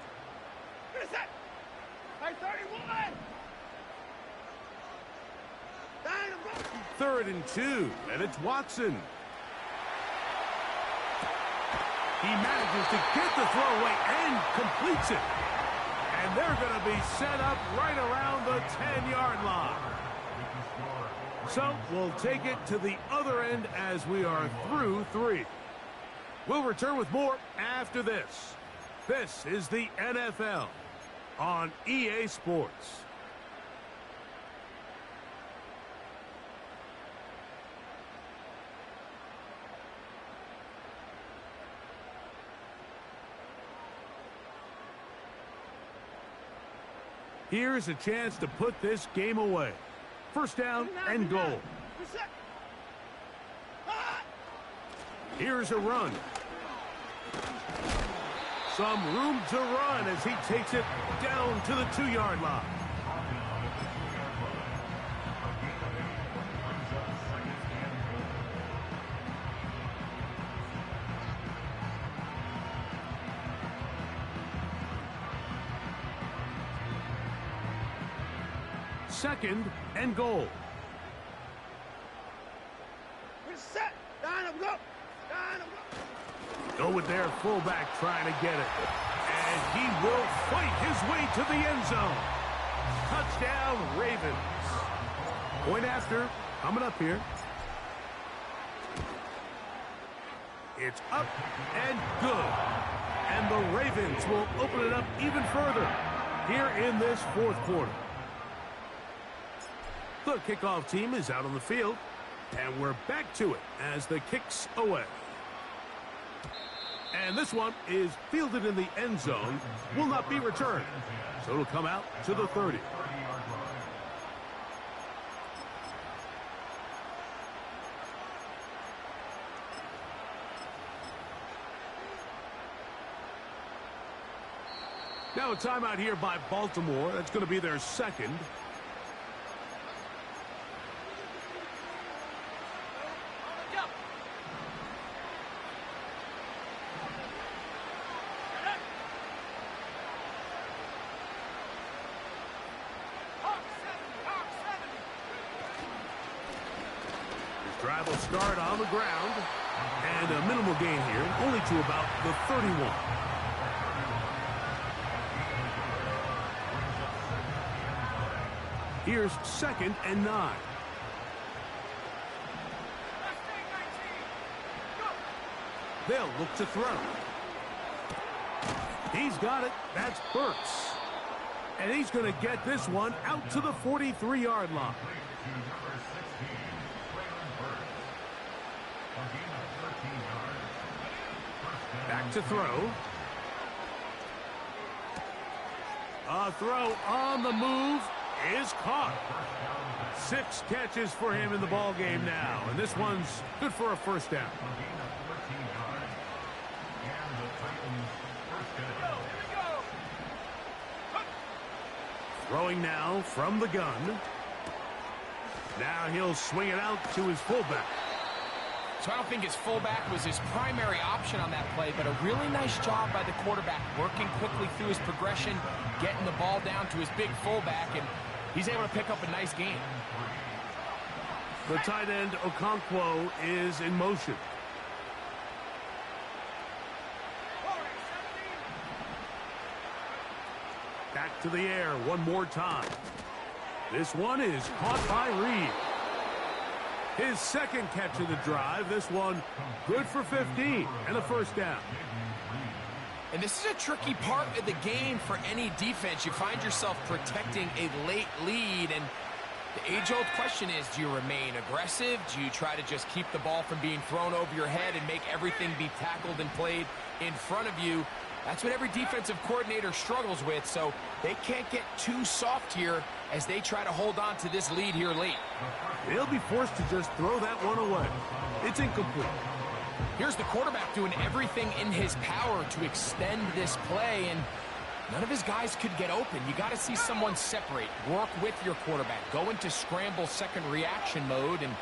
3rd and 2, and it's Watson. He manages to get the throw away and completes it. And they're going to be set up right around the 10-yard line. So we'll take it to the other end as we are through 3. We'll return with more after this. This is the NFL on EA Sports. Here's a chance to put this game away. 1st down and goal. Here's a run. Some room to run as he takes it down to the 2-yard line. Second and goal. Go with their fullback trying to get it. And he will fight his way to the end zone. Touchdown, Ravens. Point after, coming up here. It's up and good. And the Ravens will open it up even further here in this fourth quarter. The kickoff team is out on the field, and we're back to it as the kick's away. And this one is fielded in the end zone, will not be returned. So it'll come out to the 30. Now a timeout here by Baltimore. That's going to be their second. Drive will start on the ground, and a minimal gain here, only to about the 31. Here's 2nd and 9. They'll look to throw. He's got it. That's Burks. And he's going to get this one out to the 43-yard line. Back to throw. A throw on the move is caught. 6 catches for him in the ball game now, and this one's good for a first down. Throwing now from the gun. Now he'll swing it out to his fullback. So I don't think his fullback was his primary option on that play, but a really nice job by the quarterback, working quickly through his progression, getting the ball down to his big fullback, and he's able to pick up a nice gain. The tight end, Okonkwo, is in motion. Back to the air one more time. This one is caught by Reed. His 2nd catch of the drive. This one good for 15 and a first down. And this is a tricky part of the game for any defense. You find yourself protecting a late lead, and the age-old question is, do you remain aggressive? Do you try to just keep the ball from being thrown over your head and make everything be tackled and played in front of you? That's what every defensive coordinator struggles with, so they can't get too soft here as they try to hold on to this lead here late. They'll be forced to just throw that one away. It's incomplete. Here's the quarterback doing everything in his power to extend this play, and none of his guys could get open. You got to see someone separate, work with your quarterback, go into scramble second reaction mode, and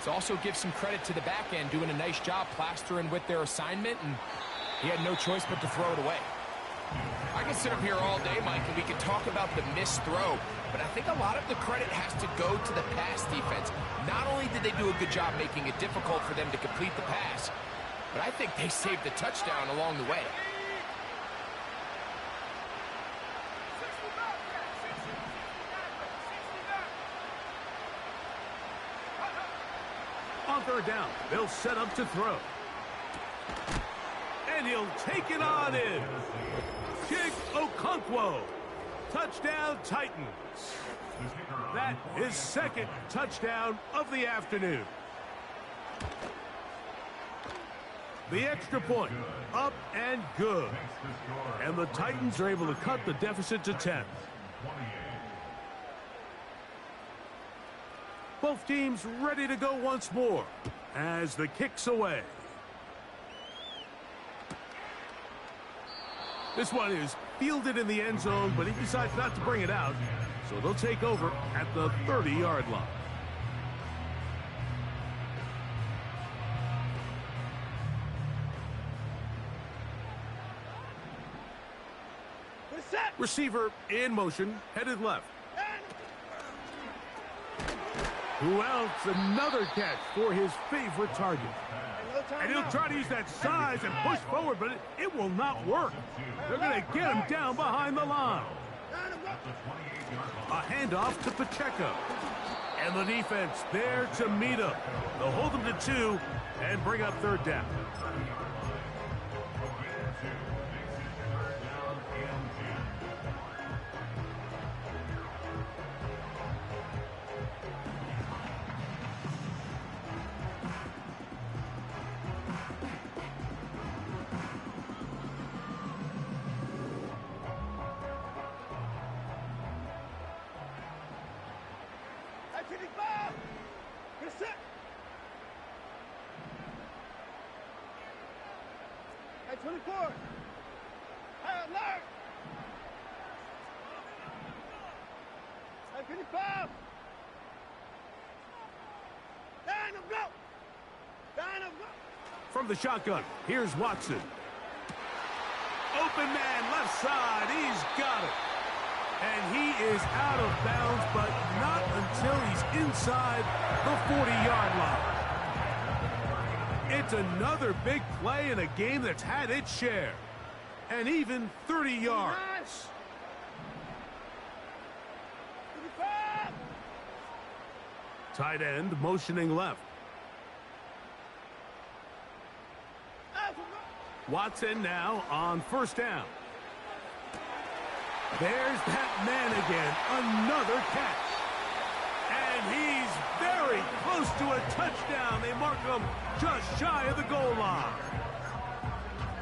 it also gives some credit to the back end doing a nice job plastering with their assignment, and he had no choice but to throw it away. I can sit up here all day, Mike, and we can talk about the missed throw, but I think a lot of the credit has to go to the pass defense. Not only did they do a good job making it difficult for them to complete the pass, but I think they saved the touchdown along the way. On 3rd down, they'll set up to throw. And he'll take it on in. Jake Okonkwo. Touchdown, Titans. That is 2nd touchdown of the afternoon. The extra point, up and good. And the Titans are able to cut the deficit to 10. Both teams ready to go once more as the kick's away. This one is fielded in the end zone, but he decides not to bring it out, so they'll take over at the 30-yard line. Receiver in motion, headed left. Who else? Another catch for his favorite target. And he'll try to use that size and push forward, but it will not work. They're going to get him down behind the line. A handoff to Pacheco. And the defense there to meet him. They'll hold him to 2 and bring up third down. Hey, 24. Hey, alert. Hey, 55. Down him, go. Down him, go. From the shotgun, here's Watson. Open man, left side. He's got it. And he is out of bounds, but not until he's inside the 40-yard line. It's another big play in a game that's had its share. And even 30 yards. Tight end motioning left. Watson now on first down. There's that man again. Another catch. And he's very close to a touchdown. They mark him just shy of the goal line.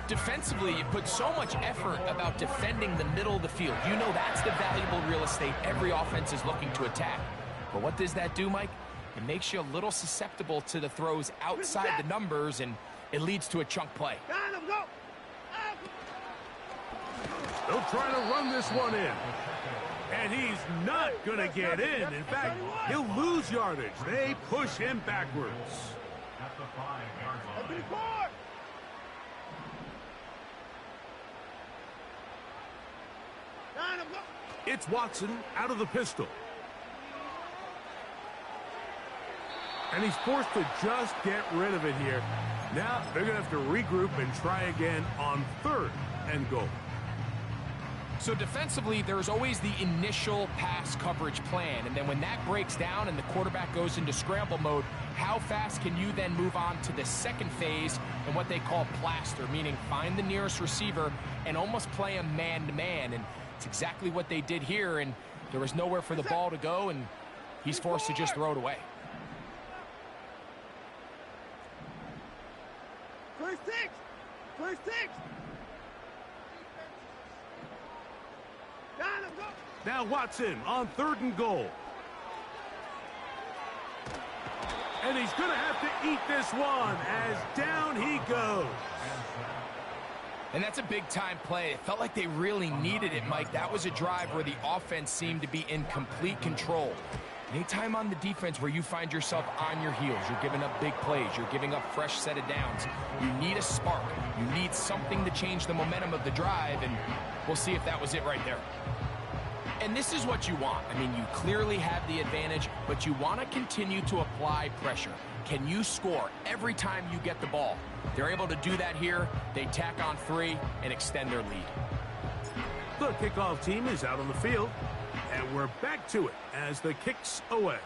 Defensively, you put so much effort about defending the middle of the field. You know that's the valuable real estate every offense is looking to attack. But what does that do, Mike? It makes you a little susceptible to the throws outside the numbers, and it leads to a chunk play. They'll try to run this one in. And he's not going to get in. In fact, he'll lose yardage. They push him backwards. At the 5-yard line. It's Watson out of the pistol. And he's forced to just get rid of it here. Now they're going to have to regroup and try again on third and goal. So defensively, there's always the initial pass coverage plan. And then when that breaks down and the quarterback goes into scramble mode, how fast can you then move on to the second phase and what they call plaster, meaning find the nearest receiver and almost play him man-to-man. And it's exactly what they did here, and there was nowhere for the ball to go, and he's forced to just throw it away. First six. Now Watson on third and goal. And he's going to have to eat this one as down he goes. And that's a big-time play. It felt like they really needed it, Mike. That was a drive where the offense seemed to be in complete control. Anytime on the defense where you find yourself on your heels, you're giving up big plays, you're giving up fresh set of downs, you need a spark. You need something to change the momentum of the drive, and we'll see if that was it right there. And this is what you want. I mean, you clearly have the advantage, but you want to continue to apply pressure. Can you score every time you get the ball? They're able to do that here. They tack on 3 and extend their lead. The kickoff team is out on the field, and we're back to it as the kick's away.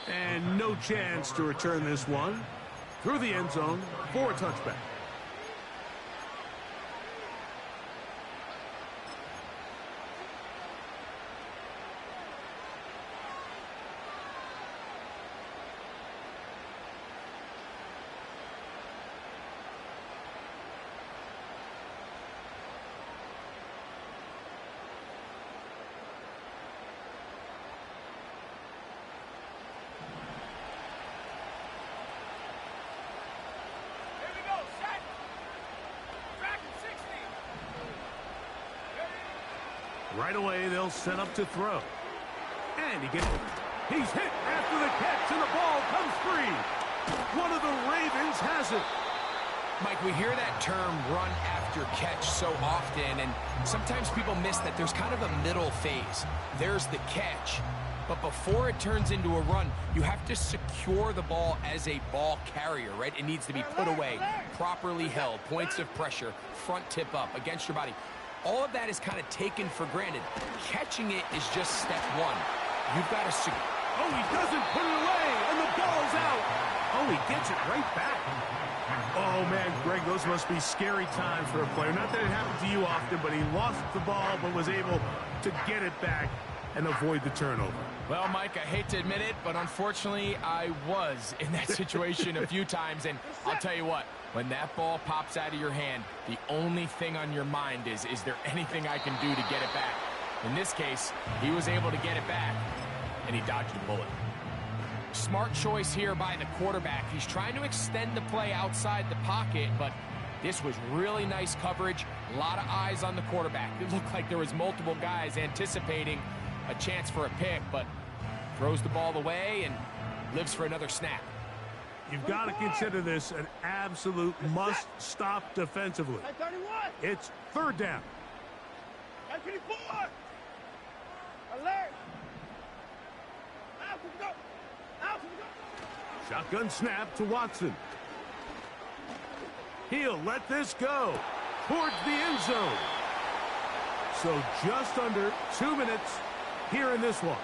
And no chance to return this one through the end zone for a touchback. Right away, they'll set up to throw. And he's hit after the catch, and the ball comes free. One of the Ravens has it. Mike, we hear that term run after catch so often, and sometimes people miss that there's kind of a middle phase. There's the catch, But before it turns into a run, you have to secure the ball as a ball carrier, right? It needs to be put away, properly held, points of pressure, front tip up against your body. All of that is kind of taken for granted. Catching it is just step one. You've got to secure. Oh, he doesn't put it away, and the ball's out. Oh, he gets it right back. Oh, man, Greg, those must be scary times for a player. Not that it happened to you often, but he lost the ball but was able to get it back and avoid the turnover. Well, Mike, I hate to admit it, but unfortunately, I was in that situation a few times, and I'll tell you what, when that ball pops out of your hand, the only thing on your mind is there anything I can do to get it back? In this case, he was able to get it back, and he dodged a bullet. Smart choice here by the quarterback. He's trying to extend the play outside the pocket, but this was really nice coverage. A lot of eyes on the quarterback. It looked like there was multiple guys anticipating a chance for a pick, but throws the ball away and lives for another snap. You've got to consider this an absolute must-stop defensively. It's third down. Alert! Shotgun snap to Watson. He'll let this go towards the end zone. So just under 2 minutes here in this one.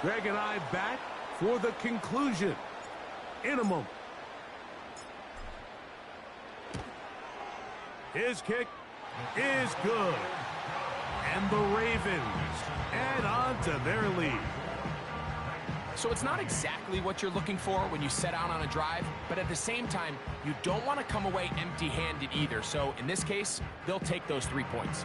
Greg and I back for the conclusion in a moment. His kick is good. And the Ravens add on to their lead. So it's not exactly what you're looking for when you set out on a drive, but at the same time, you don't want to come away empty-handed either. So in this case, they'll take those 3 points.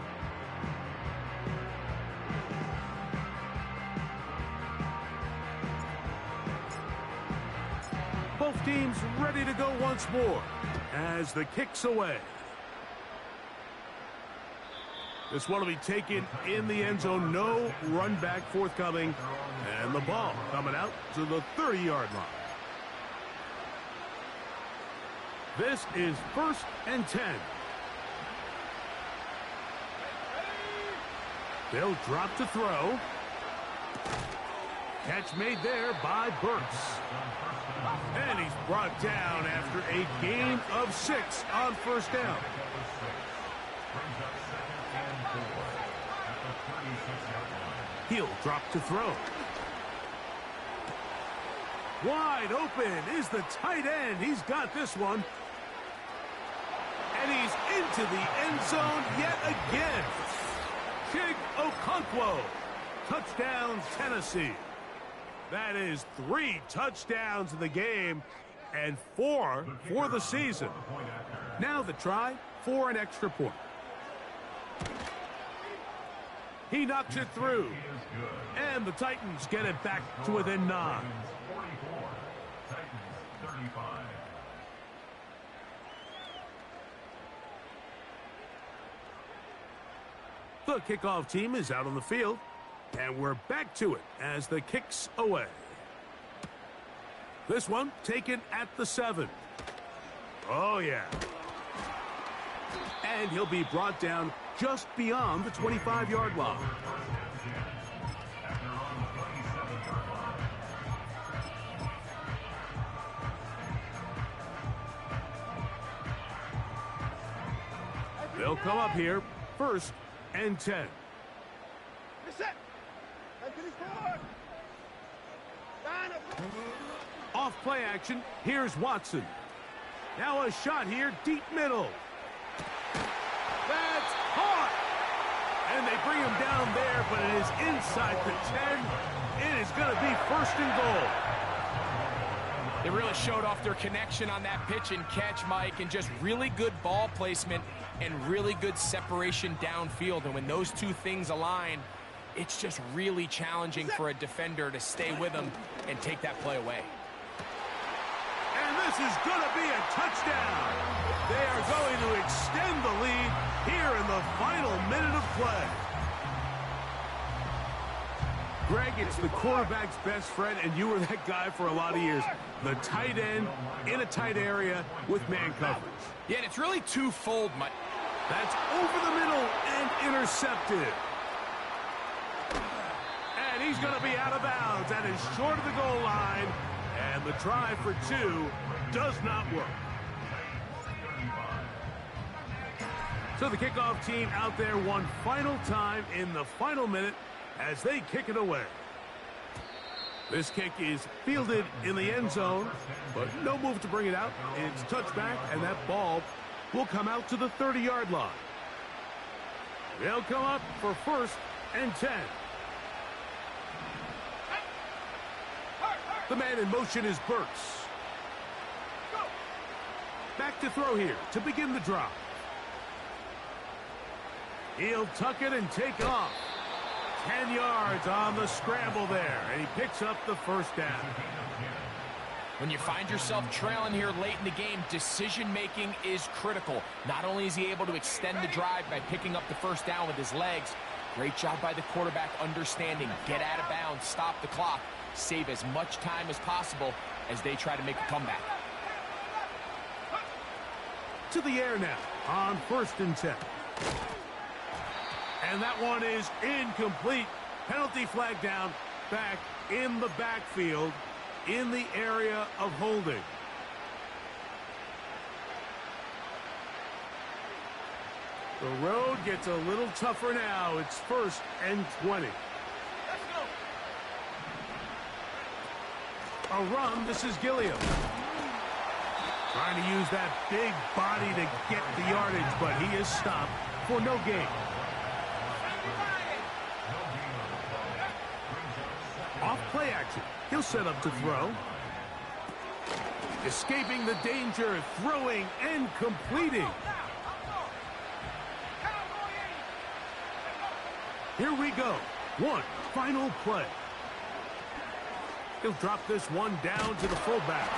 Both teams ready to go once more as the kick's away. This one will be taken in the end zone. No run back forthcoming. And the ball coming out to the 30-yard line. This is 1st and 10. They'll drop to throw. Catch made there by Burks. And he's brought down after a gain of 6 on first down. He'll drop to throw. Wide open is the tight end. He's got this one. And he's into the end zone yet again. Chig Okonkwo. Touchdown, Tennessee. That is 3 touchdowns in the game and 4 for the season. Now the try for an extra point. He knocks it through. And the Titans get it back to within 9. The kickoff team is out on the field. And we're back to it as the kick's away. This one taken at the 7. Oh, yeah. And he'll be brought down just beyond the 25-yard line. They'll come up here, 1st and 10. Off play action, here's Watson. Now a shot here, deep middle. That's caught! And they bring him down there, but it is inside the 10. It is going to be 1st and goal. They really showed off their connection on that pitch and catch, Mike, and just really good ball placement and really good separation downfield. And when those two things align, it's just really challenging for a defender to stay with them and take that play away. And this is going to be a touchdown. They are going to extend the lead here in the final minute of play. Greg, it's the quarterback's best friend, and you were that guy for a lot of years. The tight end in a tight area with man coverage. Yeah, and it's really twofold, Mike. That's over the middle and intercepted. And he's He's going to be out of bounds and is short of the goal line. And the try for two does not work. So the kickoff team out there one final time in the final minute as they kick it away. This kick is fielded in the end zone, but no move to bring it out. It's touchback, and that ball will come out to the 30-yard line. They'll come up for 1st and 10. The man in motion is Burks. Back to throw here to begin the drive. He'll tuck it and take off. 10 yards on the scramble there, and he picks up the 1st down. When you find yourself trailing here late in the game, decision-making is critical. Not only is he able to extend the drive by picking up the 1st down with his legs, great job by the quarterback understanding, get out of bounds, stop the clock, save as much time as possible as they try to make a comeback. To the air now on 1st and 10. And that one is incomplete. Penalty flag down back in the backfield in the area of holding. The road gets a little tougher now. It's 1st and 20. A run. This is Gilliam. Trying to use that big body to get the yardage, but he is stopped for no gain. Off play action. He'll set up to throw. Escaping the danger, throwing and completing. Here we go. One final play. He'll drop this one down to the fullback.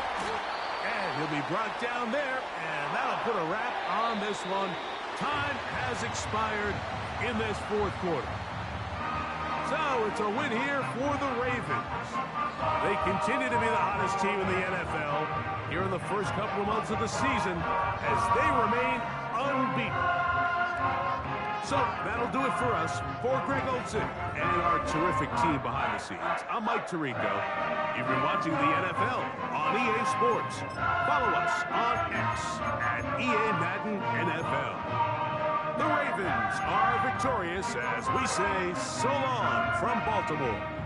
And he'll be brought down there, and that'll put a wrap on this one. Time has expired in this 4th quarter. So it's a win here for the Ravens. They continue to be the hottest team in the NFL here in the first couple of months of the season as they remain unbeaten. So that'll do it for us. For Greg Olsen and our terrific team behind the scenes, I'm Mike Tirico. You've been watching the NFL on EA Sports. Follow us on X at EA Madden NFL. The Ravens are victorious as we say so long from Baltimore.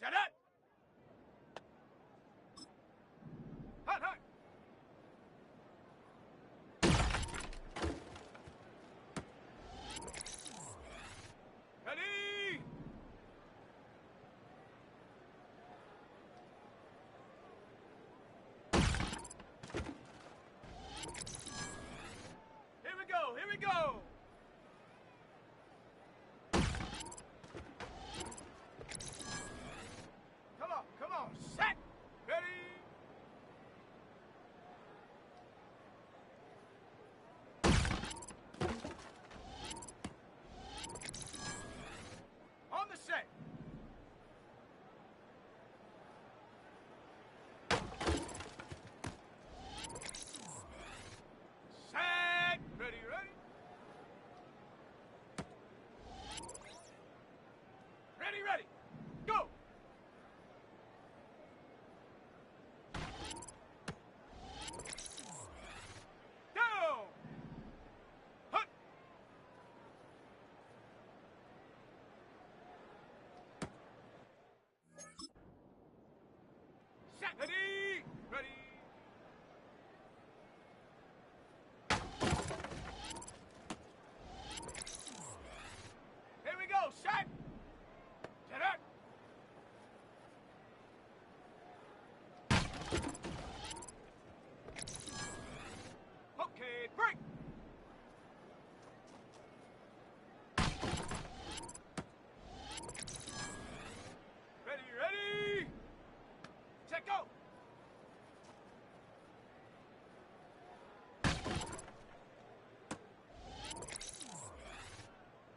Set it! Hut, hut! Ready! Here we go, here we go! Come on, set! Ready! On the set! Set! Ready, ready? Ready, ready! Go! Down! Hut! Set! Ready! Ready! Here we go! Set! Set it! Okay, break! Ready, ready! Set, go!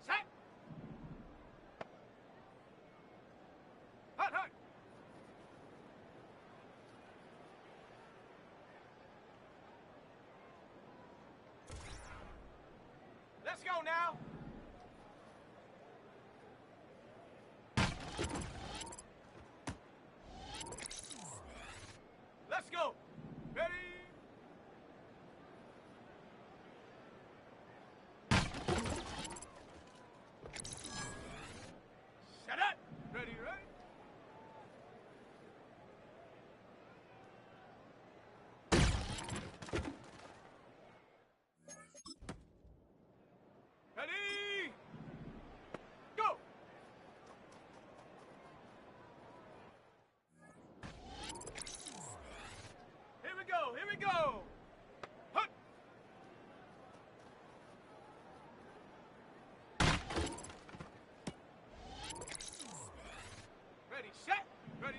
Set! Hut, hut! Let's go now! Let's go! Ready? Set it! Ready, ready? Ready? Go! Here we go, here we go! Hut! Ready, set, ready.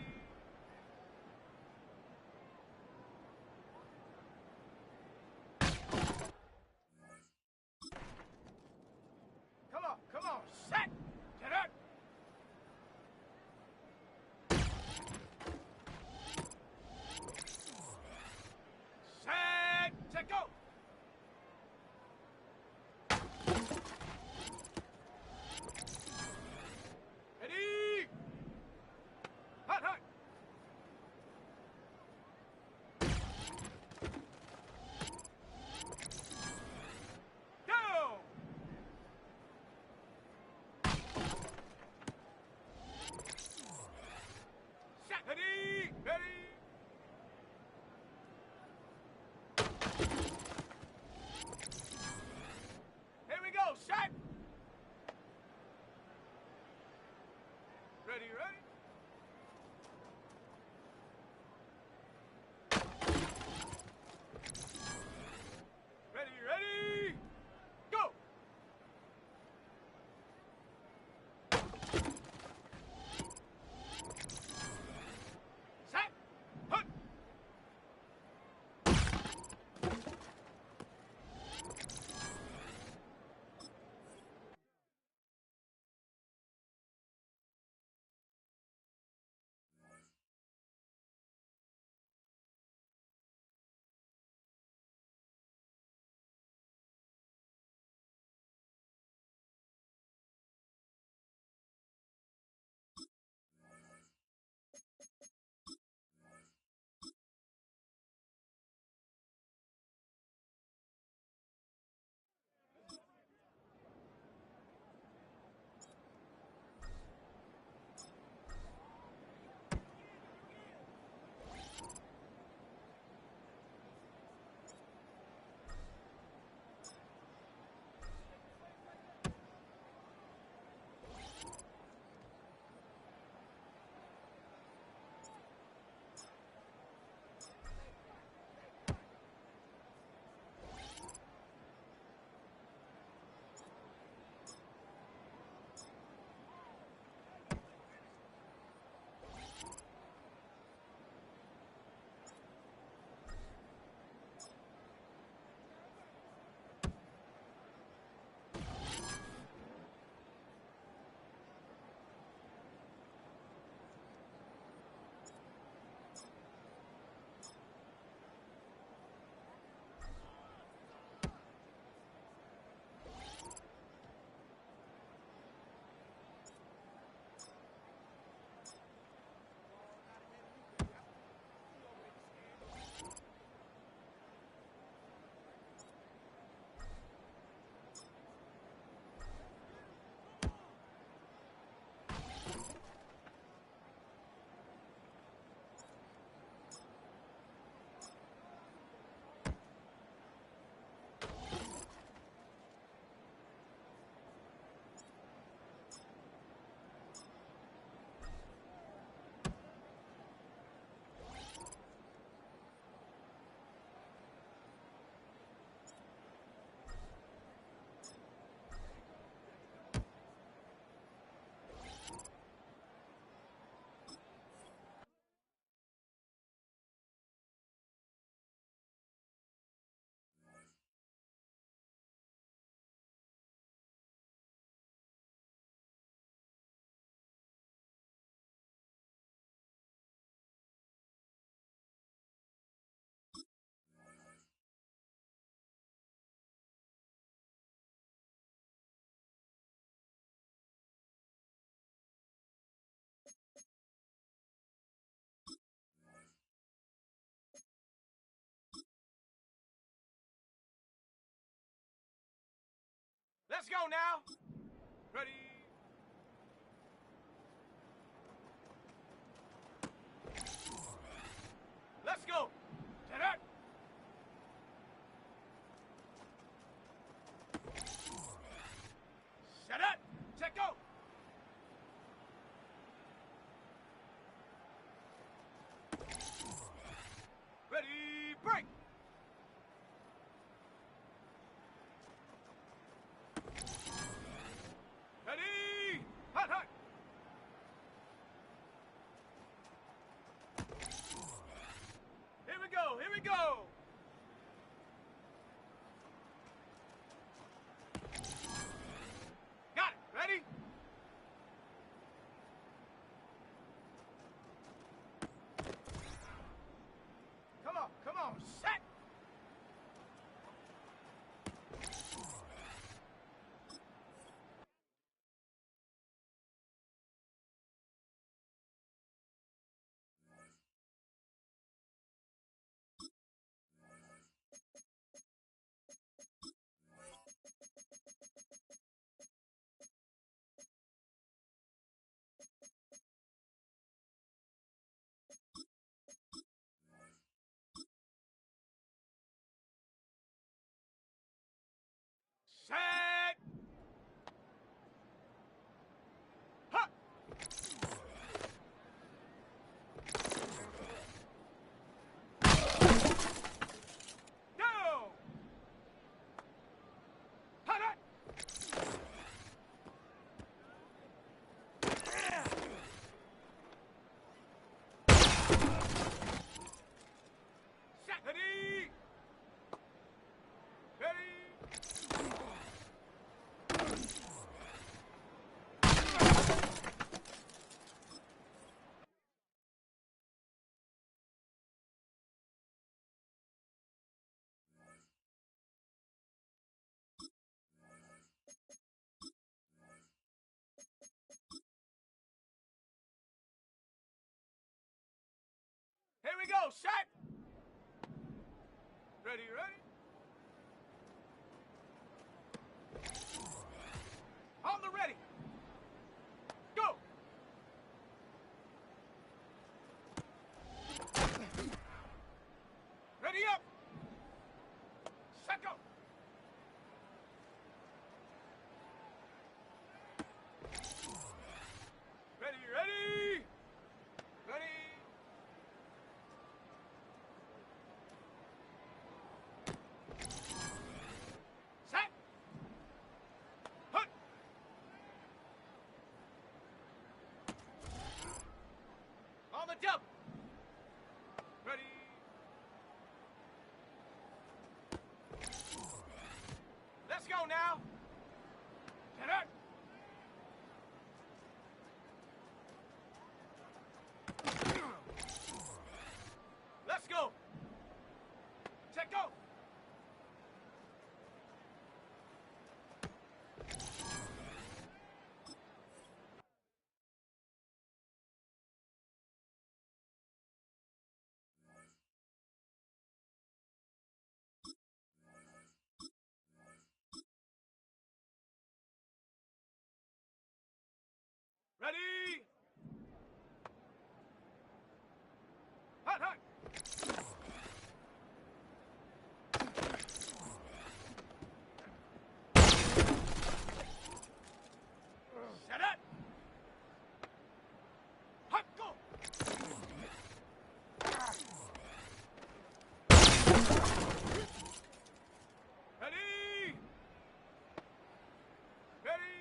Come on, set! Get it! Set, go! Ready? Hut, hut! Down! Set, ready, ready! Here we go, set! Ready, ready? Ready, ready? Go! Set! Hut! Let's go now. Ready. Let's go. Set it. Set it. Set go. Ready, break. Ready, hot, hot. Here we go, here we go. Got it, ready? Come on, set. Set. Hut. Go. Hut, hut. Set. Ready. Ready. Here we go, set. Ready, ready. On the ready. Go. Ready up. Set go. Ready, ready. Ready. Set. Hut. On the jump. Ready. Let's go now. Get it. Let's go. Check go. Ready? Hot, hot. Set it. Hot, go. Ready? Ready?